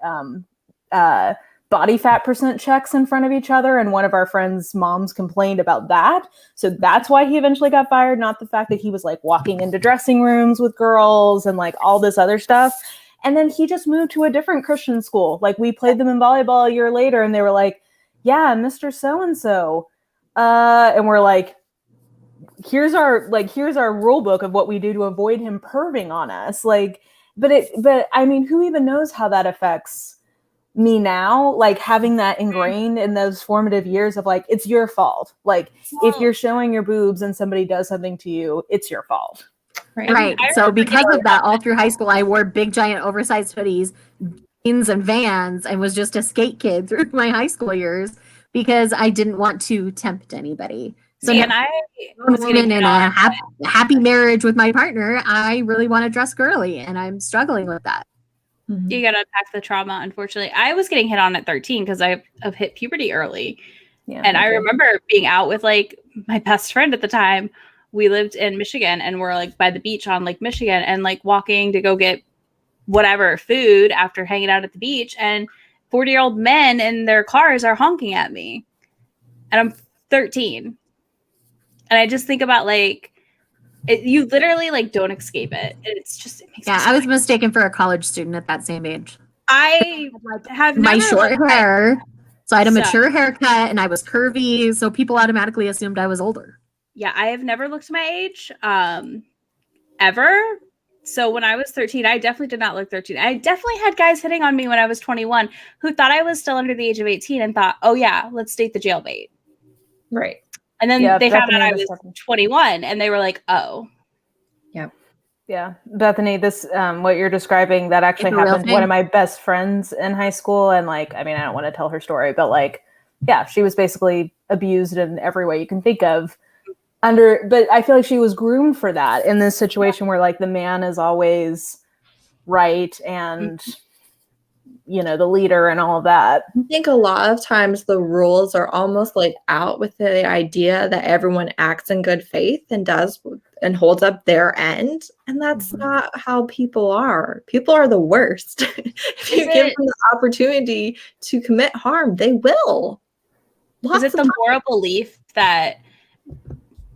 body fat percent checks in front of each other, and one of our friends' moms complained about that. So that's why he eventually got fired, not the fact that he was like walking into dressing rooms with girls and like all this other stuff. And then he just moved to a different Christian school. Like, we played them in volleyball a year later, and they were like, yeah, Mr. So-and-so. And we're like, here's our rule book of what we do to avoid him perving on us. Like, but I mean, who even knows how that affects me now? Like, having that ingrained in those formative years of like, it's your fault. Like, if you're showing your boobs and somebody does something to you, it's your fault. Right. So because of that, all through high school, I wore big, giant, oversized hoodies, jeans, and Vans, and was just a skate kid through my high school years because I didn't want to tempt anybody. So, and I was woman in a happy marriage with my partner, I really want to dress girly, and I'm struggling with that. You got to unpack the trauma. Unfortunately, I was getting hit on at 13 because I've hit puberty early. Yeah, and I remember being out with like my best friend at the time. We lived in Michigan, and we're like by the beach on Lake Michigan, and like walking to go get whatever food after hanging out at the beach, and 40-year-old men in their cars are honking at me, and I'm 13. And I just think about like, you literally like don't escape it. It's just, it makes I was mistaken for a college student at that same age. I have my short hair, so I had a mature haircut, and I was curvy, so people automatically assumed I was older. Yeah, I have never looked my age, ever. So when I was 13, I definitely did not look 13. I definitely had guys hitting on me when I was 21 who thought I was still under the age of 18 and thought, oh yeah, let's date the jailbait. Right. And then they found out I was 21 and they were like, oh. Yeah. Yeah. Bethany, this, what you're describing, that actually happened to one of my best friends in high school. And like, I mean, I don't want to tell her story, but like, yeah, she was basically abused in every way you can think of. But I feel like she was groomed for that in this situation where like the man is always right and, you know, the leader and all of that. I think a lot of times the rules are almost like out with the idea that everyone acts in good faith and does and holds up their end. And that's not how people are. People are the worst. If you give them the opportunity to commit harm, they will. Lots Is it of the times. moral belief that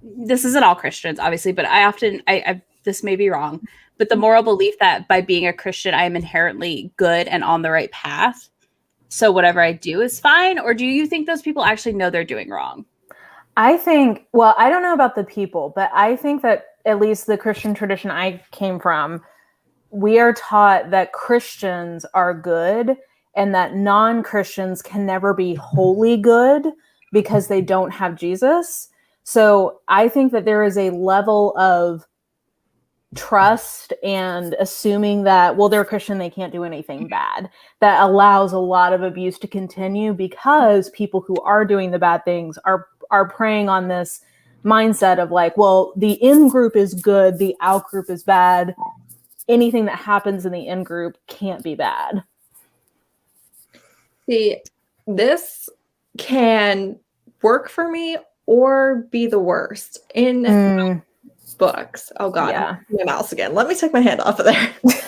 this isn't all Christians, obviously, but I this may be wrong, but the moral belief that by being a Christian, I am inherently good and on the right path. So whatever I do is fine. Or do you think those people actually know they're doing wrong? I think, well, I don't know about the people, but I think that at least the Christian tradition I came from, we are taught that Christians are good and that non-Christians can never be wholly good because they don't have Jesus. So I think that there is a level of trust and assuming that, well, they're Christian, they can't do anything bad, that allows a lot of abuse to continue because people who are doing the bad things are preying on this mindset of like, well, the in group is good, the out group is bad. Anything that happens in the in group can't be bad. See, this can work for me or be the worst in books. Oh God, Yeah. my mouse again. Let me take my hand off of there. With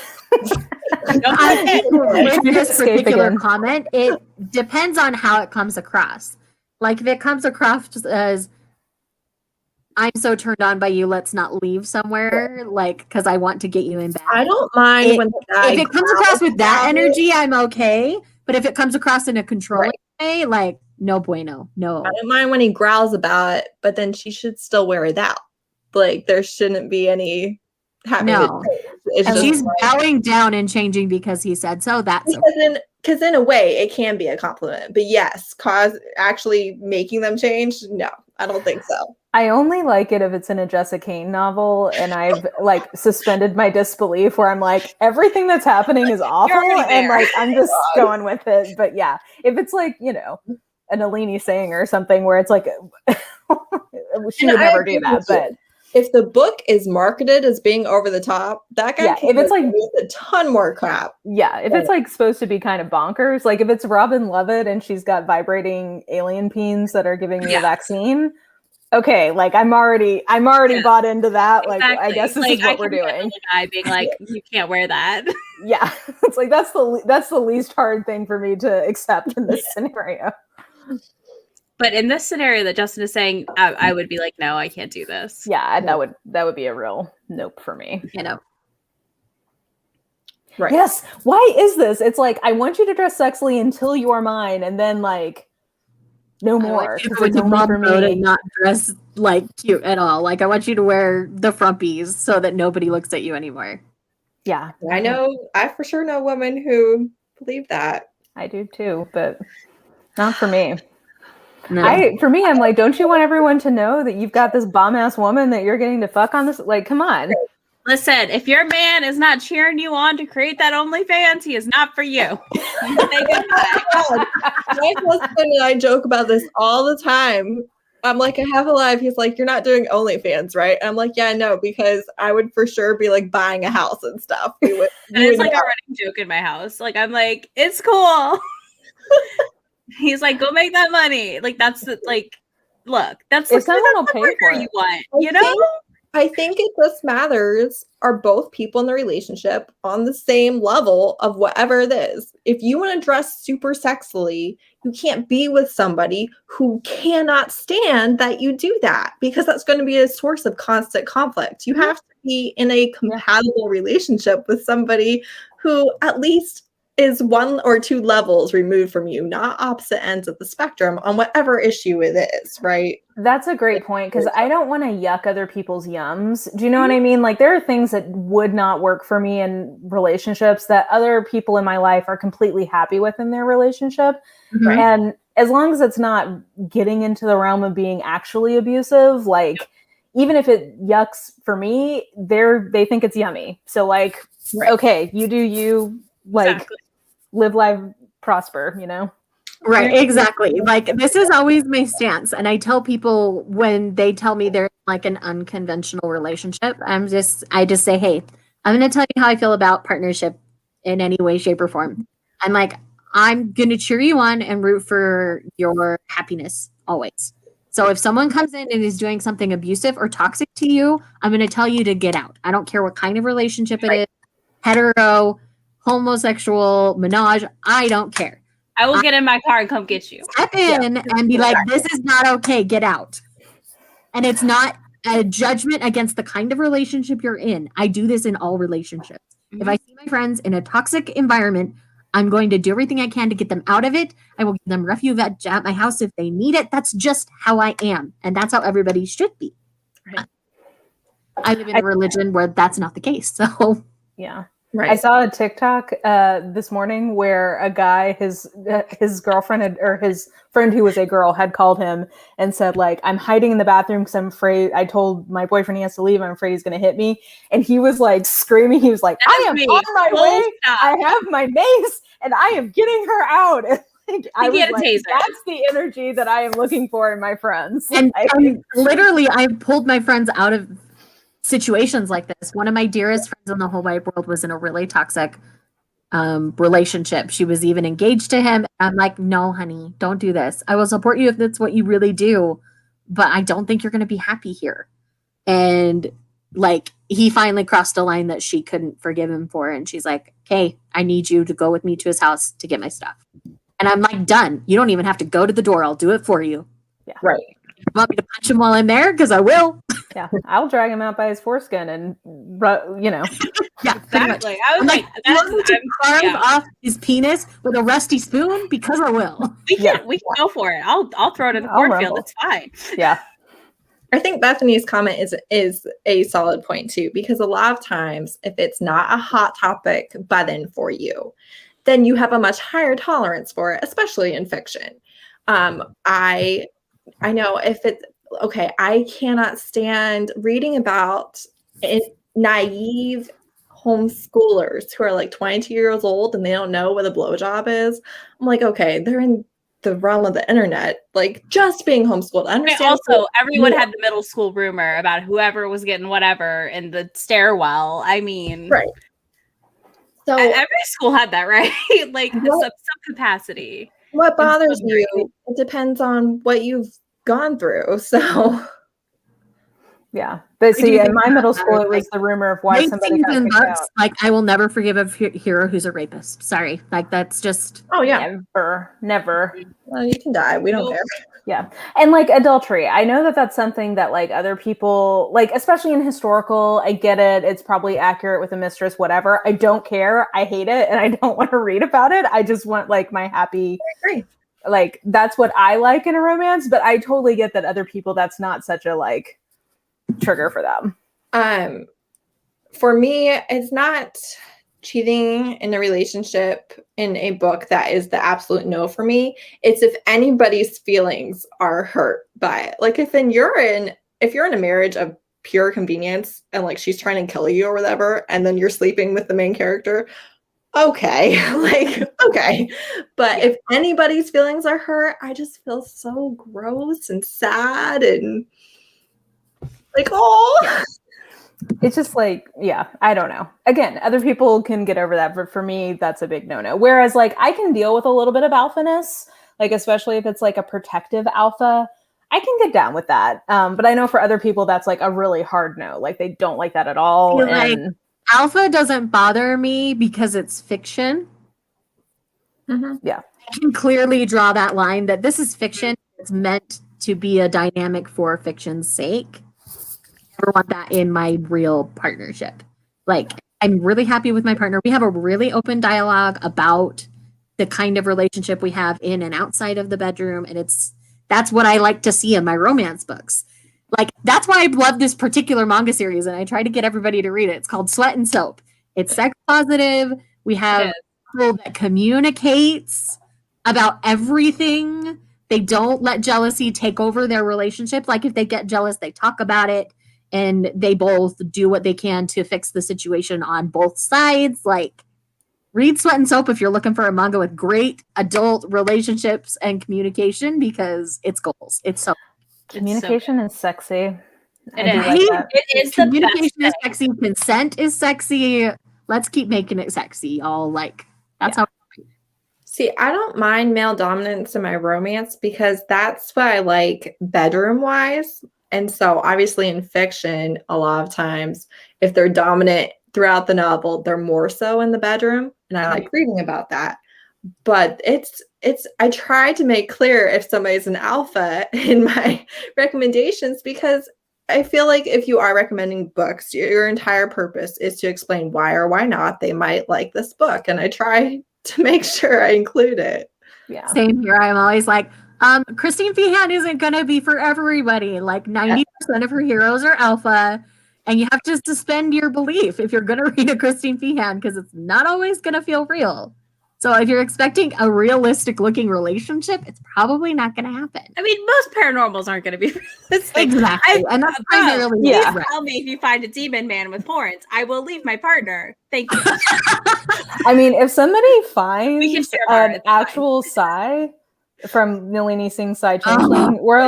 this Escape particular again. comment, it depends on how it comes across. Like if it comes across as I'm so turned on by you, let's not leave somewhere, like because I want to get you in bed. I don't mind when the guy If it comes across with that energy, I'm okay. But if it comes across in a controlling way, like no bueno, no. I don't mind when he growls about it, but then she should still wear it out. Like there shouldn't be any having No. It's And just she's like, bowing down and changing because he said so. That's okay. because in a way it can be a compliment. But yes, actually making them change, no, I don't think so. I only like it if it's in a Jessica Cain novel and I've like suspended my disbelief where I'm like, everything that's happening is awful and like I'm just going with it. But yeah, if it's like, you know, an Alini saying or something where it's like she would never do that. But if the book is marketed as being over the top, that guy can if it's like with a ton more crap. Yeah, if it's like supposed to be kind of bonkers, like if it's Robin Levitt and she's got vibrating alien peens that are giving me a vaccine. Okay, like I'm already bought into that. Like I guess this is what we're doing. Guy being like, you can't wear that. Yeah, it's like that's the least hard thing for me to accept in this scenario. But in this scenario that Justin is saying, I would be like, no, I can't do this. Yeah, that would be a real nope for me. You know. Right. Yes. Why is this? It's like I want you to dress sexily until you're mine, and then like no more. It's only for me. Not dress like cute at all. Like I want you to wear the frumpies so that nobody looks at you anymore. Yeah, I for sure know women who believe that. I do too, but not for me. No. For me, I'm like, don't you want everyone to know that you've got this bomb ass woman that you're getting to fuck on this? Like, come on. Listen, if your man is not cheering you on to create that OnlyFans, he is not for you. You say goodbye. My husband and I joke about this all the time. I'm like, I have a life. He's like, you're not doing OnlyFans, right? And I'm like, yeah, no, because I would for sure be like buying a house and stuff. It's like a running joke in my house. Like, I'm like, it's cool. He's like, go make that money. Like, that's like, look, that's if someone will pay for it. You want, you know? I think it just matters. Are both people in the relationship on the same level of whatever it is? If you want to dress super sexily, you can't be with somebody who cannot stand that you do that because that's going to be a source of constant conflict. You have to be in a compatible relationship with somebody who at least is 1 or 2 levels removed from you, not opposite ends of the spectrum on whatever issue it is, right? That's a great point because I don't want to yuck other people's yums. Do you know what I mean? Like there are things that would not work for me in relationships that other people in my life are completely happy with in their relationship. Mm-hmm. And as long as it's not getting into the realm of being actually abusive, like even if it yucks for me, they think it's yummy. So like, okay, you do you, like live life, prosper, you know? Right, exactly. Like this is always my stance. And I tell people when they tell me they're in like an unconventional relationship, I just say, hey, I'm going to tell you how I feel about partnership in any way, shape, or form. I'm like, I'm going to cheer you on and root for your happiness always. So if someone comes in and is doing something abusive or toxic to you, I'm going to tell you to get out. I don't care what kind of relationship it is, hetero, homosexual, menage, I don't care. I will get in my car and come get you. Step in and be like, this is not okay. Get out. And it's not a judgment against the kind of relationship you're in. I do this in all relationships. If I see my friends in a toxic environment, I'm going to do everything I can to get them out of it. I will give them refuge at my house if they need it. That's just how I am. And that's how everybody should be. Right. I live in a religion where that's not the case. So yeah. Right. I saw a TikTok this morning where a guy, his girlfriend or his friend who was a girl had called him and said, like, I'm hiding in the bathroom because I'm afraid. I told my boyfriend he has to leave. I'm afraid he's going to hit me. And he was like screaming. He was like, I am on my way. I have my mace and I am getting her out. I was like, that's the energy that I am looking for in my friends. And literally, I've pulled my friends out of situations like this. One of my dearest friends in the whole wide world was in a really toxic relationship. She was even engaged to him. I'm like, no, honey, don't do this. I will support you if that's what you really do, but I don't think you're going to be happy here. And like, he finally crossed a line that she couldn't forgive him for. And she's like, okay, I need you to go with me to his house to get my stuff. And I'm like, done. You don't even have to go to the door. I'll do it for you. Yeah. Right. You want me to punch him while I'm there? Because I will. Yeah, I'll drag him out by his foreskin and, you know. Yeah, exactly. I was like, carve off his penis with a rusty spoon because I will. We can go for it. I'll throw it in the cornfield. It's fine. Yeah. I think Bethany's comment is a solid point too, because a lot of times if it's not a hot topic button for you, then you have a much higher tolerance for it, especially in fiction. I know if it's okay, I cannot stand reading about naive homeschoolers who are like 22 years old and they don't know what a blowjob is. I'm like, okay, they're in the realm of the internet, like just being homeschooled. I understand. Also, everyone had the middle school rumor about whoever was getting whatever in the stairwell. I mean, right. So every school had that, right? Like some capacity. What bothers you? It depends on what you've gone through. So yeah, but see, in my middle school, it was the rumor of why somebody got kicked out. Like, I will never forgive a hero who's a rapist. Sorry, like that's just never. Well, you can die. We don't care. Yeah, and like adultery, I know that that's something that like other people, like especially in historical, I get it. It's probably accurate with a mistress, whatever. I don't care. I hate it, and I don't want to read about it. I just want like my happy. I agree. Like that's what I like in a romance, but I totally get that other people that's not such a like trigger for them. For me, it's not cheating in a relationship in a book that is the absolute no for me. It's if anybody's feelings are hurt by it. Like if you're in a marriage of pure convenience and like she's trying to kill you or whatever, and then you're sleeping with the main character. Okay, okay. But if anybody's feelings are hurt, I just feel so gross and sad and like, oh. It's just like, yeah, I don't know. Again, other people can get over that, but for me, that's a big no-no. Whereas like I can deal with a little bit of alphaness, like especially if it's like a protective alpha, I can get down with that. But I know for other people, that's like a really hard no. Like they don't like that at all. And alpha doesn't bother me because it's fiction. Mm-hmm. Yeah. I can clearly draw that line that this is fiction. It's meant to be a dynamic for fiction's sake. I never want that in my real partnership. Like, I'm really happy with my partner. We have a really open dialogue about the kind of relationship we have in and outside of the bedroom. And that's what I like to see in my romance books. Like, that's why I love this particular manga series, and I try to get everybody to read it. It's called Sweat and Soap. It's sex positive. We have people that communicates about everything. They don't let jealousy take over their relationship. Like, if they get jealous, they talk about it, and they both do what they can to fix the situation on both sides. Like, read Sweat and Soap if you're looking for a manga with great adult relationships and communication, because it's goals. It's so communication is sexy. It is. Communication is sexy. Consent is sexy. Let's keep making it sexy, y'all. Like, that's how. See, I don't mind male dominance in my romance because that's what I like bedroom wise. And so obviously in fiction, a lot of times if they're dominant throughout the novel, they're more so in the bedroom. And I like reading about that. But it's I try to make clear if somebody's an alpha in my recommendations, because I feel like if you are recommending books, your entire purpose is to explain why or why not they might like this book. And I try to make sure I include it. Yeah. Same here. I'm always like, Christine Feehan isn't going to be for everybody. Like 90% of her heroes are alpha. And you have to suspend your belief if you're going to read a Christine Feehan, because it's not always going to feel real. So if you're expecting a realistic looking relationship, it's probably not going to happen. I mean, most paranormals aren't going to be realistic. Exactly. And that's primarily please tell me if you find a demon man with horns. I will leave my partner. Thank you. I mean, if somebody finds We can share her, an it's fine. actual Psy from Nalini Singh's Psy Changeling, we're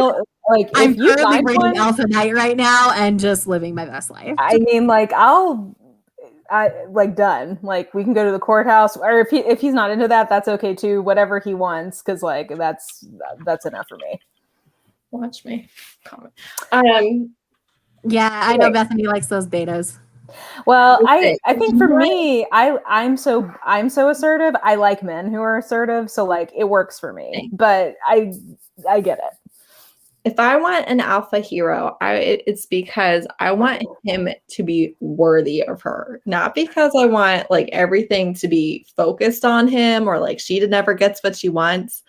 like, I'm if you currently find reading one, Alpha Knight right now and just living my best life. I mean, like, done. Like, we can go to the courthouse, or if he's not into that, that's okay too. Whatever he wants, because like that's enough for me. Watch me comment. Yeah, I know Bethany likes those betas. Well, I think for me, I'm so assertive. I like men who are assertive, so like it works for me. But I get it. If I want an alpha hero, it's because I want him to be worthy of her, not because I want like everything to be focused on him, or like she never gets what she wants.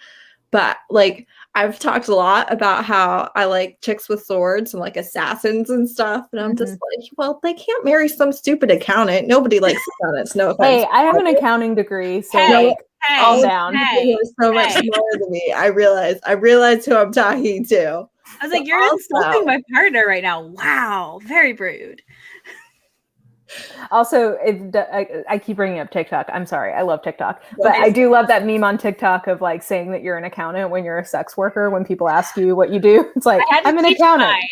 But like, I've talked a lot about how I like chicks with swords and like assassins and stuff. And I'm just like, well, they can't marry some stupid accountant. Nobody likes accountants. No offense. Hey, I have an accounting degree, so all down. You're so much smarter than me. I realize who I'm talking to. I was like, you're insulting my partner right now. Wow, very rude. Also, I keep bringing up TikTok. I'm sorry. I love TikTok. But I do love that meme on TikTok of like saying that you're an accountant when you're a sex worker. When people ask you what you do, it's like, I'm an accountant.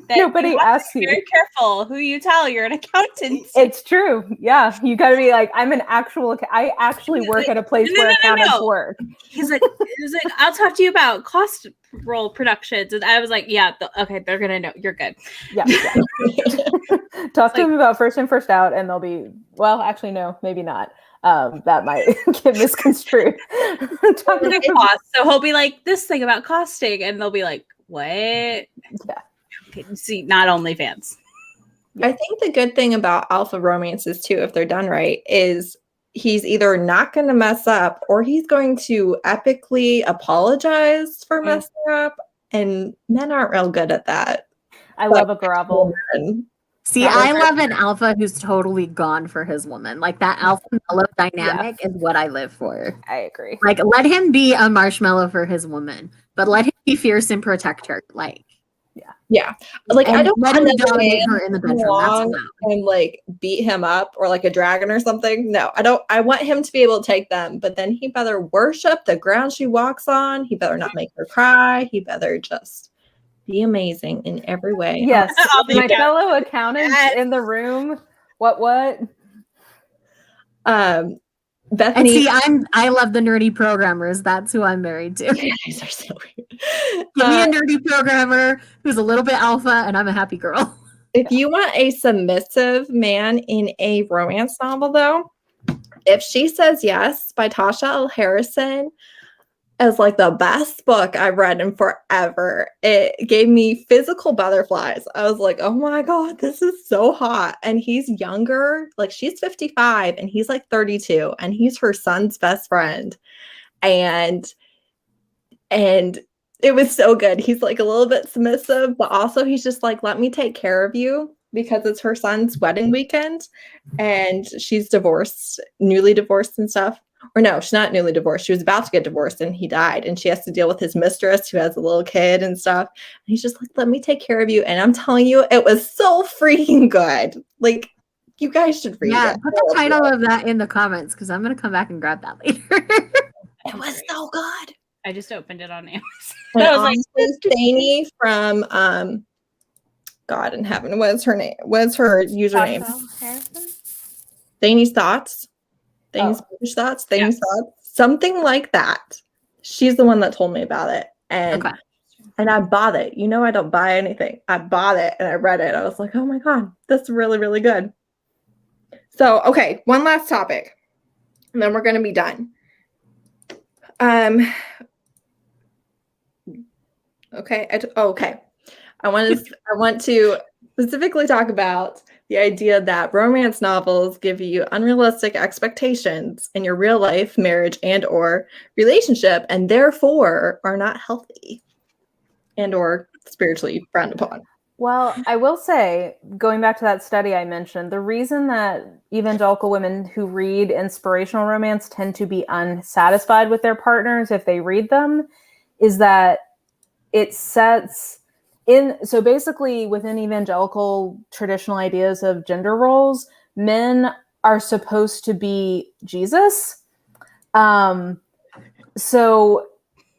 Nobody asks you. Very careful who you tell you're an accountant. It's true. Yeah. You got to be like, I actually work at a place where accountants work. He's like, I'll talk to you about cost roll productions. And I was like, yeah, okay, they're going to know. You're good. Yeah. Talk to them about first in, first out, and they'll be, well, actually, no, maybe not. That might get misconstrued. So he'll be like, this thing about costing, and they'll be like, what? Yeah. Okay, see, not OnlyFans. I think the good thing about alpha romances too, if they're done right, is he's either not going to mess up, or he's going to epically apologize for messing up. And men aren't real good at that. I love a grovel. See, I love an alpha who's totally gone for his woman. Like that alpha mellow dynamic is what I live for. I agree. Like, let him be a marshmallow for his woman, but let him be fierce and protect her. Like, yeah. Like, I don't let him dominate her in the bedroom. And like beat him up, or like a dragon or something. No, I don't. I want him to be able to take them, but then he better worship the ground she walks on. He better not make her cry. He better just be amazing in every way. Yes. My fellow accountants in the room. What? Bethany. And see, I love the nerdy programmers. That's who I'm married to. You guys are so weird. Give me a nerdy programmer who's a little bit alpha, and I'm a happy girl. If you want a submissive man in a romance novel, though, If She Says Yes by Tasha L. Harrison is like the best book I've read in forever. It gave me physical butterflies. I was like, oh my God, this is so hot. And he's younger, like she's 55 and he's like 32, and he's her son's best friend. And it was so good. He's like a little bit submissive, but also he's just like, let me take care of you, because it's her son's wedding weekend and she's divorced, newly divorced and stuff. Or no, she's not newly divorced. She was about to get divorced and he died. And she has to deal with his mistress who has a little kid and stuff. And he's just like, let me take care of you. And I'm telling you, it was so freaking good. Like, you guys should read it. Yeah, put the title of that in the comments, because I'm going to come back and grab that later. It was so good. I just opened it on Amazon. I was like, Thany from God in Heaven. What's her name? What's her username? Thany's Thoughts. Thany's Thoughts. Thany's Thoughts. Something like that. She's the one that told me about it. And I bought it. You know, I don't buy anything. I bought it and I read it. I was like, oh my God, that's really, really good. So, okay, one last topic. And then we're going to be done. Okay. Okay. I want to specifically talk about the idea that romance novels give you unrealistic expectations in your real life marriage and or relationship, and therefore are not healthy and or spiritually frowned upon. Well, I will say, going back to that study I mentioned, the reason that evangelical women who read inspirational romance tend to be unsatisfied with their partners if they read them is that it sets in. So basically, within evangelical traditional ideas of gender roles, men are supposed to be Jesus. So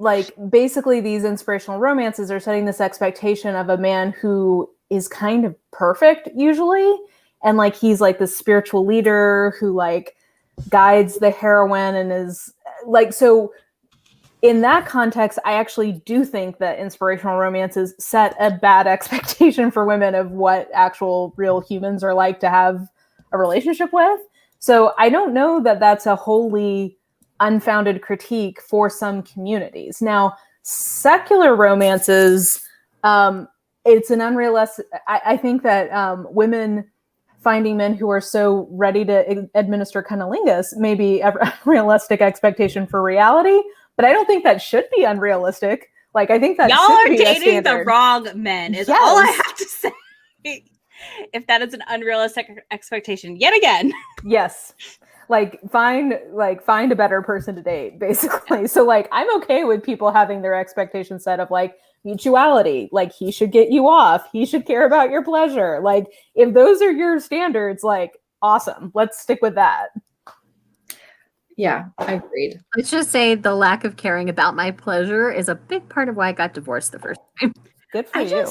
like basically these inspirational romances are setting this expectation of a man who is kind of perfect usually, and like he's like the spiritual leader who like guides the heroine and is like, so in that context I actually do think that inspirational romances set a bad expectation for women of what actual real humans are like to have a relationship with. So I don't know that that's a wholly unfounded critique for some communities. Now, secular romances, it's an unrealistic. I think that women finding men who are so ready to administer cunnilingus may be a realistic expectation for reality, but I don't think that should be unrealistic. Like, I think that y'all should are be dating the wrong men. Is Yes. all I have to say. If that is an unrealistic expectation, yet again. Yes. Like find a better person to date, basically. So like I'm okay with people having their expectations set of like mutuality, like he should get you off, he should care about your pleasure. Like if those are your standards, like awesome, let's stick with that. Yeah, I agreed. Let's just say the lack of caring about my pleasure is a big part of why I got divorced the first time. Good for you.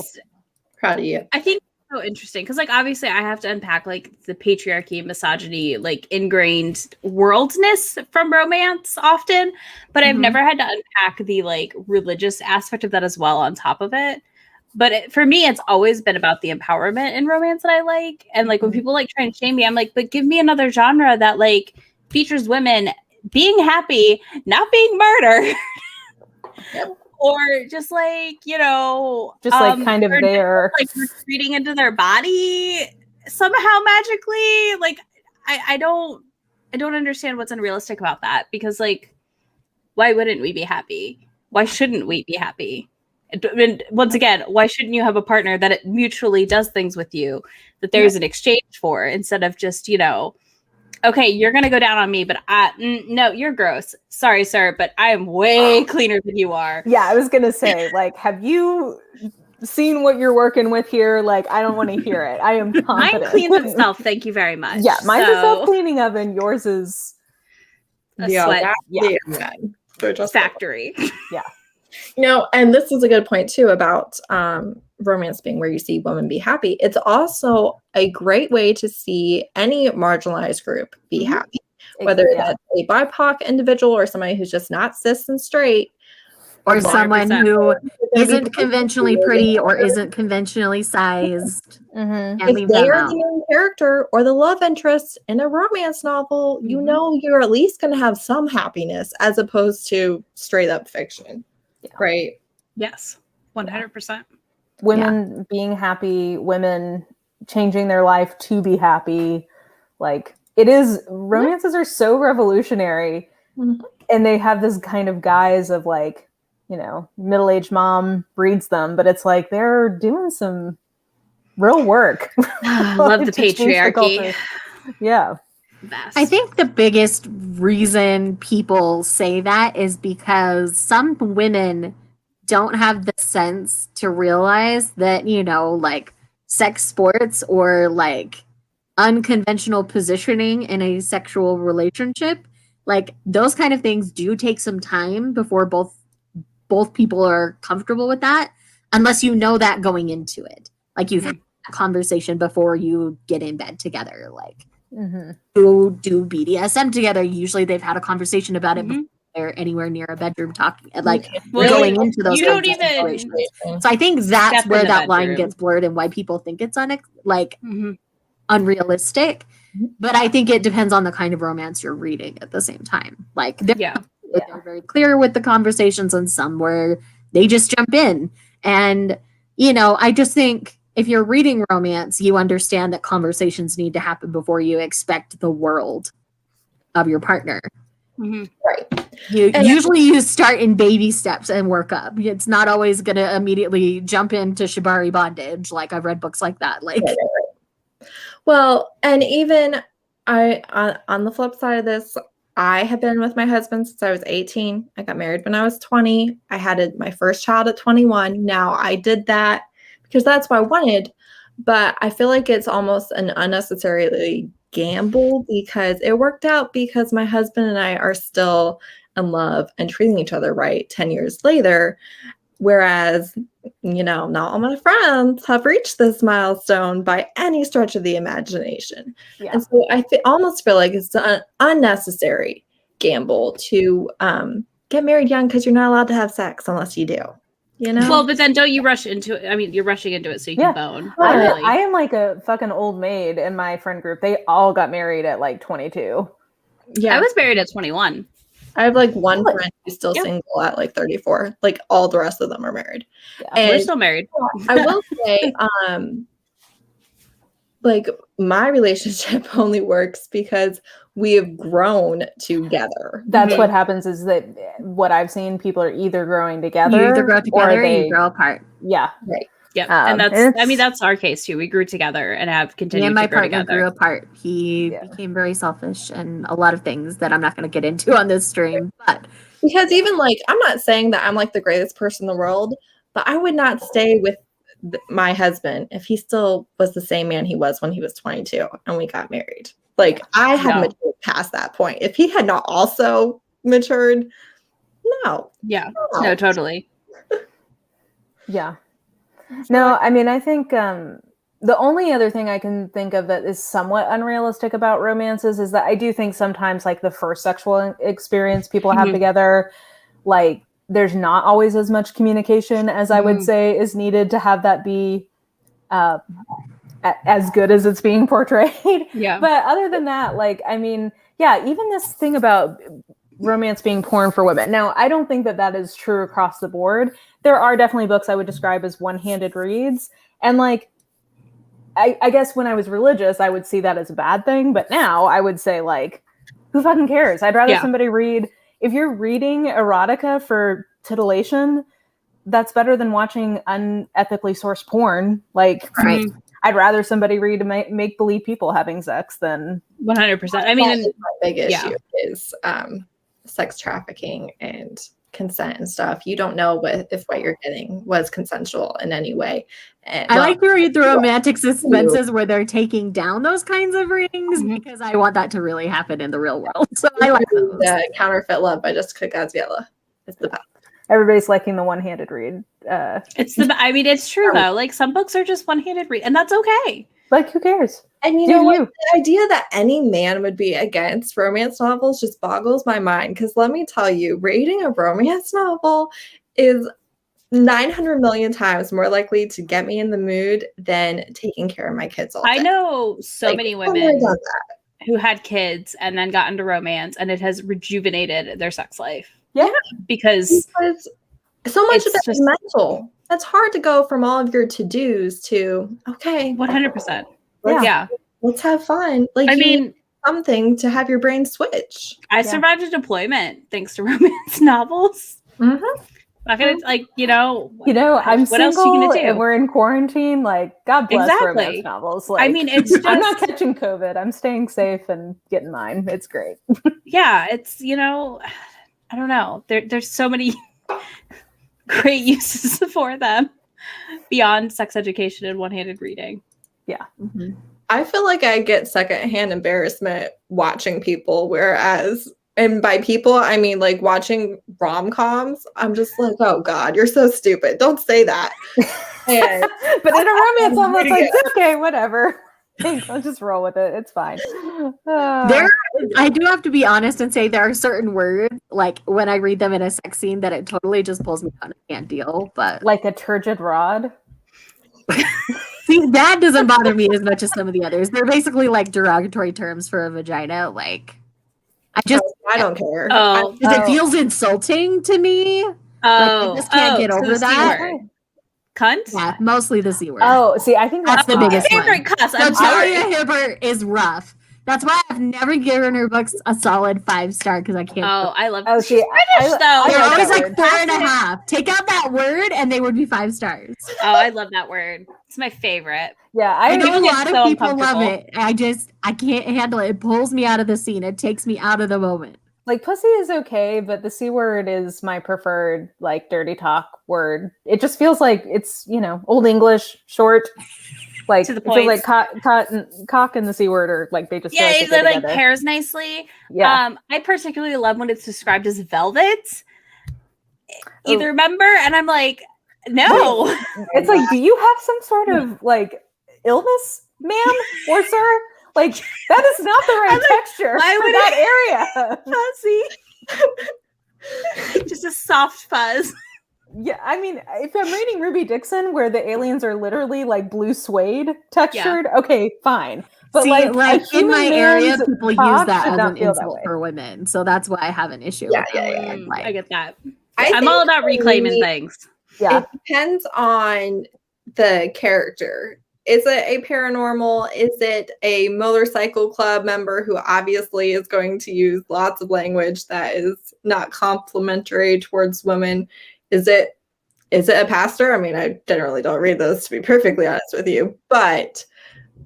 Proud of you. I think so interesting because like obviously I have to unpack like the patriarchy, misogyny, like ingrained worldness from romance often, but I've never had to unpack the like religious aspect of that as well on top of it. But for me, it's always been about the empowerment in romance that I like. And like when people like try and shame me, I'm like, but give me another genre that like features women being happy, not being murdered. Yep. Or just like, you know, just like kind of there, like retreating into their body somehow magically. Like, I don't understand what's unrealistic about that, because like, why wouldn't we be happy? Why shouldn't we be happy? And once again, why shouldn't you have a partner that it mutually does things with you that there's an exchange for, instead of just, you know, okay, you're going to go down on me, but no, you're gross. Sorry, sir, but I am way cleaner than you are. Yeah, I was going to say, like, have you seen what you're working with here? Like, I don't want to hear it. I am confident. Mine cleans itself. Thank you very much. Yeah, mine's a self-cleaning oven. Yours is a sweat factory. Yeah. You know, and this is a good point too about romance being where you see women be happy. It's also a great way to see any marginalized group be happy, whether that's a BIPOC individual or somebody who's just not cis and straight, or someone who isn't conventionally pretty or isn't conventionally sized. If they are the main character or the love interest in a romance novel, you know you're at least going to have some happiness as opposed to straight up fiction. Right? Yes. 100%. Women being happy, women changing their life to be happy. Like, it is, romances are so revolutionary, and they have this kind of guise of like, you know, middle-aged mom reads them, but it's like they're doing some real work. I love the patriarchy. Yeah. I think the biggest reason people say that is because some women don't have the sense to realize that, you know, like sex sports or like unconventional positioning in a sexual relationship, like those kind of things do take some time before both people are comfortable with that, unless you know that going into it. Like you've had a conversation before you get in bed together, like who do BDSM together. Usually they've had a conversation about it before they're anywhere near a bedroom talking, like going into those. You don't even. So I think that's where that line gets blurred and why people think it's unrealistic. But I think it depends on the kind of romance you're reading at the same time. Like, where they're very clear with the conversations and some where they just jump in. And, you know, I just think if you're reading romance, you understand that conversations need to happen before you expect the world of your partner. Mm-hmm. Right. Usually you start in baby steps and work up. It's not always going to immediately jump into shibari bondage. Like I've read books like that. Like, well, and even on the flip side of this, I have been with my husband since I was 18. I got married when I was 20. I had my first child at 21. Now I did that because that's what I wanted, but I feel like it's almost an unnecessarily gamble because it worked out because my husband and I are still in love and treating each other right 10 years later. Whereas, you know, not all my friends have reached this milestone by any stretch of the imagination. Yeah. And so I almost feel like it's an unnecessary gamble to get married young because you're not allowed to have sex unless you do. You know? Well, but then don't you rush into it? I mean, you're rushing into it so you can bone. Really. I am like a fucking old maid in my friend group. They all got married at like 22. Yeah. I was married at 21. I have like one friend who's still single at like 34. Like all the rest of them are married. Yeah, and we're still married. I will say, like my relationship only works because we have grown together. That's what happens is that what I've seen, people are either growing together, you either grow together or you grow apart. Yeah. Right. Yeah. And that's our case too. We grew together and have continued to grow together. My partner grew apart. He became very selfish and a lot of things that I'm not going to get into on this stream. But because even like, I'm not saying that I'm like the greatest person in the world, but I would not stay with my husband if he still was the same man he was when he was 22 and we got married. Like I had matured past that point. If he had not also matured, no. Yeah. No, totally. Yeah. No, I mean, I think the only other thing I can think of that is somewhat unrealistic about romances is that I do think sometimes like the first sexual experience people have together, like there's not always as much communication as I would say is needed to have that be as good as it's being portrayed. Yeah. But other than that, like, I mean, yeah, even this thing about romance being porn for women. Now, I don't think that is true across the board. There are definitely books I would describe as one-handed reads. And like, I guess when I was religious, I would see that as a bad thing. But now I would say like, who fucking cares? I'd rather somebody read. If you're reading erotica for titillation, that's better than watching unethically sourced porn. Like, I'd rather somebody read make-believe people having sex than 100%. I mean, my big issue is sex trafficking and consent and stuff. You don't know if what you're getting was consensual in any way. And, I like to read the romantic suspenses where they're taking down those kinds of readings because I want that to really happen in the real world. So I like the Counterfeit Love by Jessica Gaziella. It's the best. Everybody's liking the one-handed read. I mean, it's true though. Like some books are just one-handed read, and that's okay. Like, who cares? And you know what? The idea that any man would be against romance novels just boggles my mind. Because let me tell you, reading a romance novel is 900 million times more likely to get me in the mood than taking care of my kids all day. I know so many women who had kids and then got into romance, and it has rejuvenated their sex life. Yeah, because so much of it is mental. It's hard to go from all of your to-dos to 100%. Yeah, let's have fun. Like, I mean, something to have your brain switch. I survived a deployment thanks to romance novels. Mm-hmm. Not gonna I'm what else are you gonna do? And we're in quarantine. Like, God bless romance novels. Like, I mean, it's just, I'm not catching COVID. I'm staying safe and getting mine. It's great. Yeah, it's I don't know. There's so many great uses for them beyond sex education and one-handed reading. Yeah. Mm-hmm. I feel like I get secondhand embarrassment watching people, whereas, and by people, I mean like watching rom-coms, I'm just like, oh God, you're so stupid. Don't say that. And but in a romance novel, it's like, okay, whatever. I'll just roll with it. It's fine. I do have to be honest and say there are certain words, like when I read them in a sex scene, that it totally just pulls me down. I can't deal. But like a turgid rod. See, that doesn't bother me as much as some of the others. They're basically like derogatory terms for a vagina. Like, I don't care. Oh. It feels insulting to me. I just can't get over the that. C word. Cunt? Yeah, mostly the C word. Oh, see, I think That's the biggest one. Favorite cuss. So I'm sorry. Talia Hibbert is rough. That's why I've never given her books a solid 5-star because I can't. Oh, I love. Oh, She's see, British though. They're like always that like word. 4.5. Take out that word and they would be 5 stars. Oh, I love that word. It's my favorite. Yeah, I know a get lot so of people love uncomfortable. it. I can't handle it. It pulls me out of the scene. It takes me out of the moment. like pussy is okay, but the C word is my preferred like dirty talk word. It just feels like it's, Old English, short. Like To the it feels point. like cock and the C word are like they just feel Yeah, like they it go like together. pairs nicely. Yeah. I particularly love when it's described as velvet. Either remember, and I'm like, no. It's like, do you have some sort of like illness, ma'am or sir? Like that is not the right texture why for would that area. Fuzzy. Just a soft fuzz. Yeah, I mean, if I'm reading Ruby Dixon, where the aliens are literally like blue suede textured, okay, fine. But See, like a in my human area, man's people use cock that should as not an feel that insult way. for women, so that's why I have an issue. Yeah, with that word. I get that. I I'm all think about for reclaiming me, things. Yeah, It depends on the character. Is it a paranormal? Is it a motorcycle club member who obviously is going to use lots of language that is not complimentary towards women? Is it a pastor? I mean, I generally don't read those, to be perfectly honest with you. But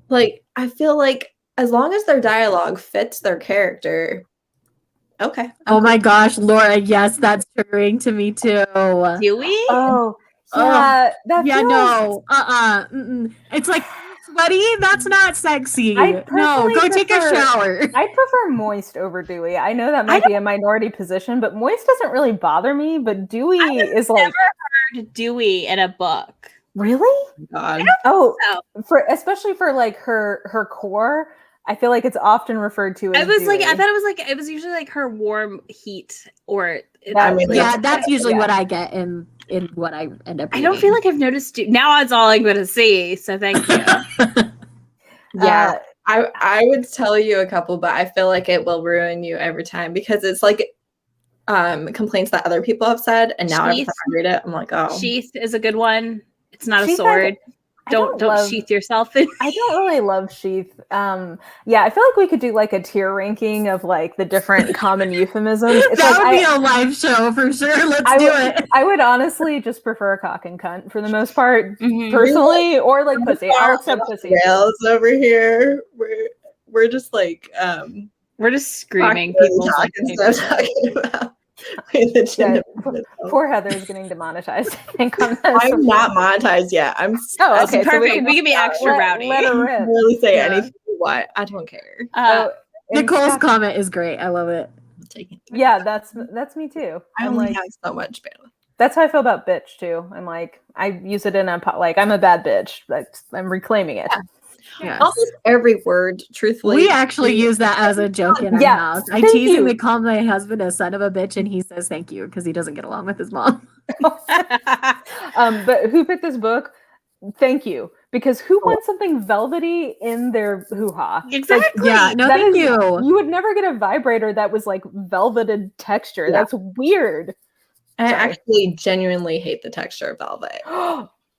like, I feel like as long as their dialogue fits their character, okay. Oh my gosh, Laura, yes, that's triggering to me too. Do we? Oh, yeah. That Yeah, feels, no. It's like sweaty, that's not sexy. I No, personally go take a prefer- shower. I prefer moist over dewy. I know that might be a minority position, but moist doesn't really bother me. But dewy is like Heard Dewey in a book. really. God. Oh, So especially for like her core. I feel like it's often referred to as I was like, dewy. I thought it was usually like her warm heat or. I mean, Yeah, that's usually yeah. what I get in what I end up reading. I don't feel like I've noticed. Now it's all I'm going to see. So thank you. Yeah. I would tell you a couple, but I feel like it will ruin you every time because it's like complaints that other people have said, and now every time I read it, I'm like, oh. Sheath is a good one. It's not Sheath, a sword. Don't love- sheath yourself in. I don't really love sheath. Yeah, I feel like we could do like a tier ranking of like the different common euphemisms. It's that like, would be a live show for sure. Let's do it. I would honestly just prefer cock and cunt for the most part, Mhm. personally, or like pussy. I'll accept pussy. Rails over here. We're just like We're just screaming people people's talking about. Yeah, poor Heather is getting demonetized. I think on this. I'm not monetized yet. I'm Oh, okay. Perfect. We can be extra rowdy. Let her rip. really say Yeah. anything you want. I don't care. And Nicole's Scott- comment is great. I love it. I'm taking it. Yeah, that's me too. I I'm only like, have so much bandwidth. that's how I feel about bitch too. I'm like, I use it in a like, I'm a bad bitch. I'm reclaiming it. Yes. Almost every word, truthfully. We actually use that as a joke in our Yeah, house. I thank tease him you. and call my husband a son of a bitch, and he says thank you because he doesn't get along with his mom. But who picked this book? Thank you. Because who wants something velvety in their hoo-ha? Exactly. Yeah, no, that thank is- you. You would never get a vibrator that was like velveted texture. Yeah. That's weird. I Sorry. actually genuinely hate the texture of velvet.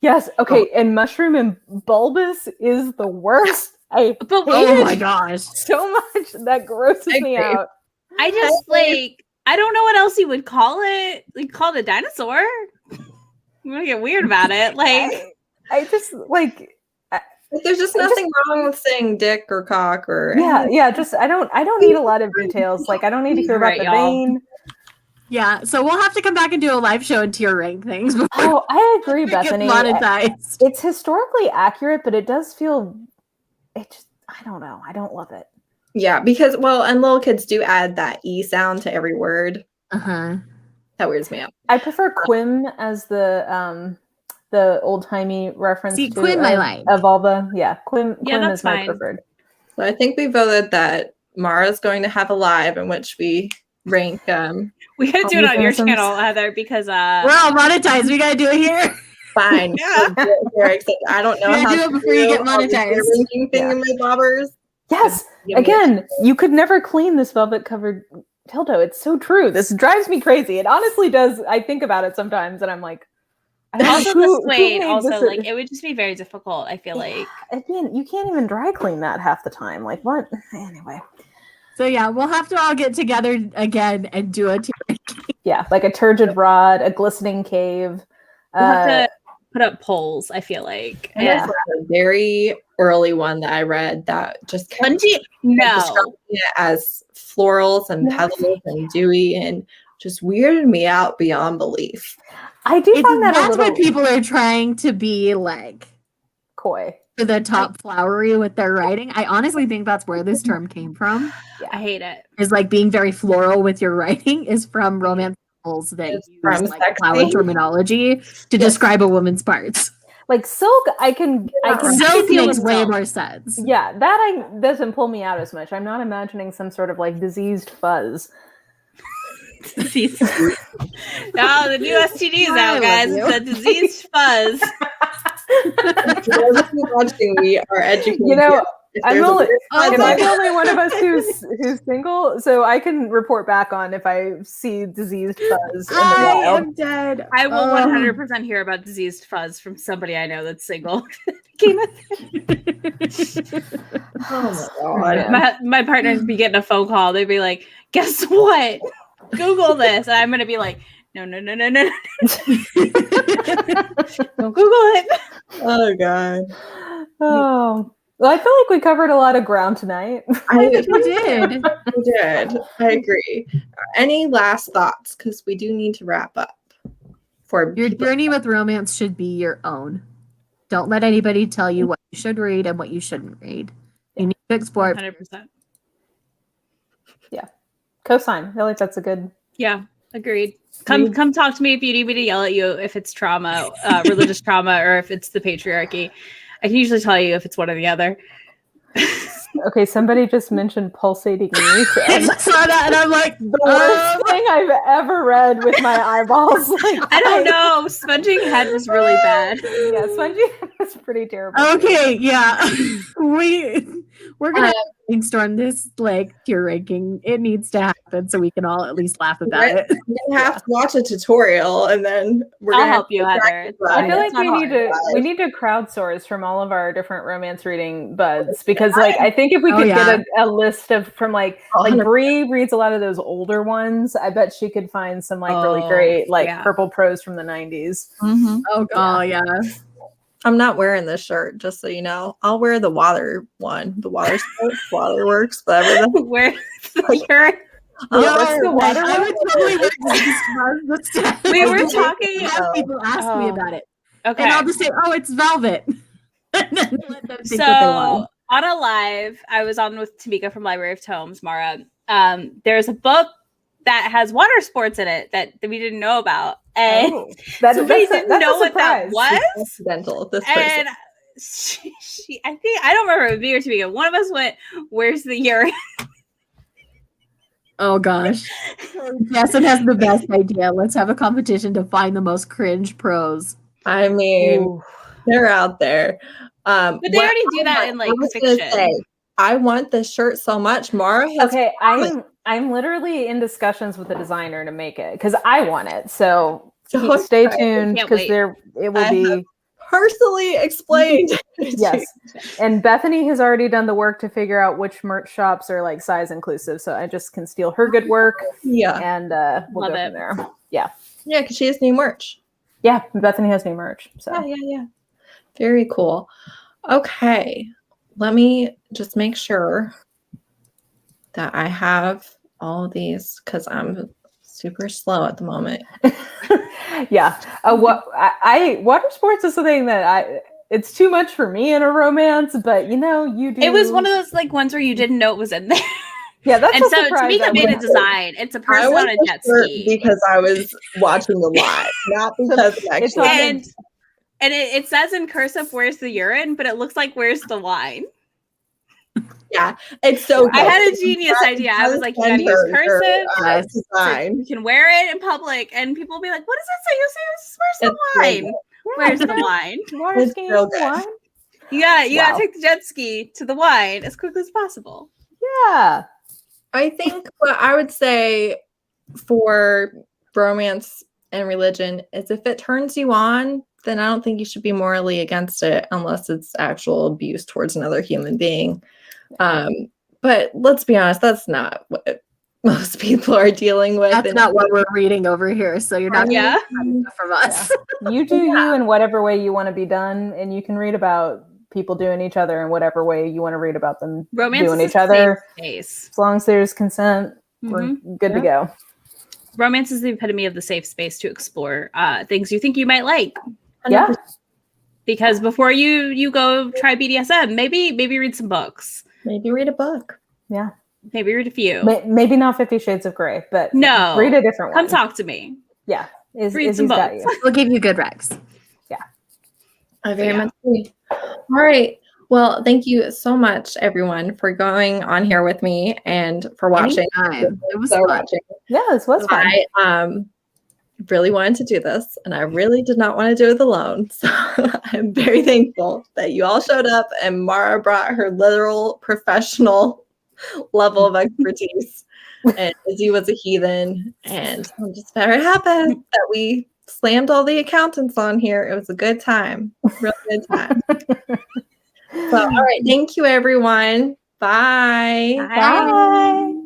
Yes. Okay. And mushroom and bulbous is the worst. I But hate Oh it my gosh. so much. That grosses me agree. out. I just like I don't know what else you would call it. Like call it a dinosaur. I'm gonna get weird about it. Like I just like There's just nothing wrong with saying dick or cock or yeah. Just I don't need a lot of details. Like I don't need to hear about Right, the y'all. vein. Yeah, so we'll have to come back and do a live show and tier rank things before Oh, I agree, we get Bethany. monetized. It's historically accurate, but it does feel. It just I don't know. I don't love it. Yeah, because and little kids do add that E sound to every word. Uh-huh. That weirds me out. I prefer Quim as the old timey reference. See, to, Quim I like. of all the Quim. Yeah, Quim that's is my fine. preferred. So I think we voted that Mara's going to have a live in which we rank we gotta do it on your Euphemisms. channel, Heather, because We're all monetized. We gotta do it here. fine. Yeah. Except I don't know You gotta how do it to before you get all the monetized. ranking thing in my bobbers. Yes. Again, you could never clean this velvet covered dildo. It's so true. This drives me crazy. It honestly does. I think about it sometimes and I'm like, also the suede, like it would just be very difficult, I feel like. Again, you can't even dry clean that half the time. Like what? Anyway. So yeah, we'll have to all get together again and do a yeah, like a turgid rod, a glistening cave. We'll have to put up polls, I feel like. And there's a very early one that I read that just describing it as florals and petals and dewy and just weirded me out beyond belief. I do find that's what people are trying to be like coy. For the top flowery with their writing. I honestly think that's where this term came from. Yeah. I hate it. Is like being very floral with your writing is from romance novels that use like flower terminology to describe a woman's parts. Like silk, I can silk makes way more sense. Yeah, that doesn't pull me out as much. I'm not imagining some sort of like diseased fuzz. Diseased. No, the new STDs out, guys. It's a diseased fuzz. We are educated. You know, am I the only one of us who's single? So I can report back on if I see diseased fuzz in the wild. I am dead. I will 100% hear about diseased fuzz from somebody I know that's single. Oh my God. My partner would be getting a phone call. They'd be like, guess what? Google this. And I'm going to be like, no. Don't Google it. Oh, God. Oh. Well, I feel like we covered a lot of ground tonight. We did. We did. I agree. Any last thoughts? Because we do need to wrap up. For your journey with romance should be your own. Don't let anybody tell you what you should read and what you shouldn't read. You need to explore it. 100%. Yeah. Cosign. I feel like that's a good. Yeah. Agreed. Come talk to me if you need me to yell at you if it's trauma, religious trauma, or if it's the patriarchy. I can usually tell you if it's one or the other. Okay, somebody just mentioned pulsating meat. I saw that and I'm like, the worst thing I've ever read with my eyeballs. Like, I don't know. Sponging head was really bad. Yeah, sponging head was pretty terrible. Okay, yeah. We're gonna brainstorm this like tier ranking. It needs to happen so we can all at least laugh about it. We have to watch a tutorial and then I'll help you, Heather. I feel like we need to crowdsource from all of our different romance reading buds because like I think if we could get a list of from like Bree reads a lot of those older ones, I bet she could find some like really great like purple prose from the 90s. Mm-hmm. Oh yeah. I'm not wearing this shirt, just so you know. I'll wear the water one. The water sports, water works, whatever. Where the shirt? What's the water I would totally we were talking. People ask me about it. Okay. And I'll just say, oh, it's velvet. And then let them think so what they want. On a live, I was on with Tamika from Library of Tomes, Mara. There's a book that has water sports in it that we didn't know about. And somebody didn't know what that was. Accidental. This and she, I think, I don't remember if it was me or Tamika. One of us went, where's the urine? Oh gosh. Justin has the best idea. Let's have a competition to find the most cringe prose. I mean, they're out there. But they already do that in like fiction. I want this shirt so much. Mara has I'm literally in discussions with the designer to make it because I want it. So stay tuned because it will be personally explained. Yes. And Bethany has already done the work to figure out which merch shops are like size inclusive. So I just can steal her good work. Yeah. And we'll go from there. Yeah. Yeah, because she has new merch. Yeah, Bethany has new merch. So yeah. Very cool. Okay. Let me just make sure that I have all of these because I'm super slow at the moment. Yeah. Water sports is something that it's too much for me in a romance, but you know, you do. It was one of those like ones where you didn't know it was in there. Yeah, that's and so Tamika made a design. It's a person on a jet ski because I was watching the live, not because actually. And it says in cursive, "Where's the urine?" But it looks like "Where's the wine?" Yeah, it's so good. I had a genius idea. I was like, you gotta use cursive. So you can wear it in public, and people will be like, "What does that say?" You'll say, "Where's the wine? Where's the wine?" Water skiing wine. You gotta take the jet ski to the wine as quickly as possible. Yeah. I think what I would say for romance and religion is if it turns you on, then I don't think you should be morally against it unless it's actual abuse towards another human being. But let's be honest, that's not what most people are dealing with. That's not what we're reading over here. So you're not Yeah. from us. You do you in whatever way you want to be done, and you can read about people doing each other in whatever way you want to read about them Romance doing is each other. Space. As long as there's consent, we're good to go. Romance is the epitome of the safe space to explore things you think you might like. Yeah. Because before you go try BDSM, maybe read some books. Maybe read a book. Yeah. Maybe read a few. Maybe not 50 Shades of Grey, but no, read a different one. Come talk to me. Yeah. Read some got books. you. We'll give you good recs. Yeah. I very much agree. All right. Well, thank you so much, everyone, for going on here with me and for watching. Anytime. It was fun. Yeah, this was fun. I really wanted to do this, and I really did not want to do it alone. So I'm very thankful that you all showed up, and Mara brought her literal professional level of expertise, and Izzy was a heathen, and I'm just very happy that we slammed all the accountants on here. It was a good time, real good time. So, all right, thank you, everyone. Bye. Bye. Bye.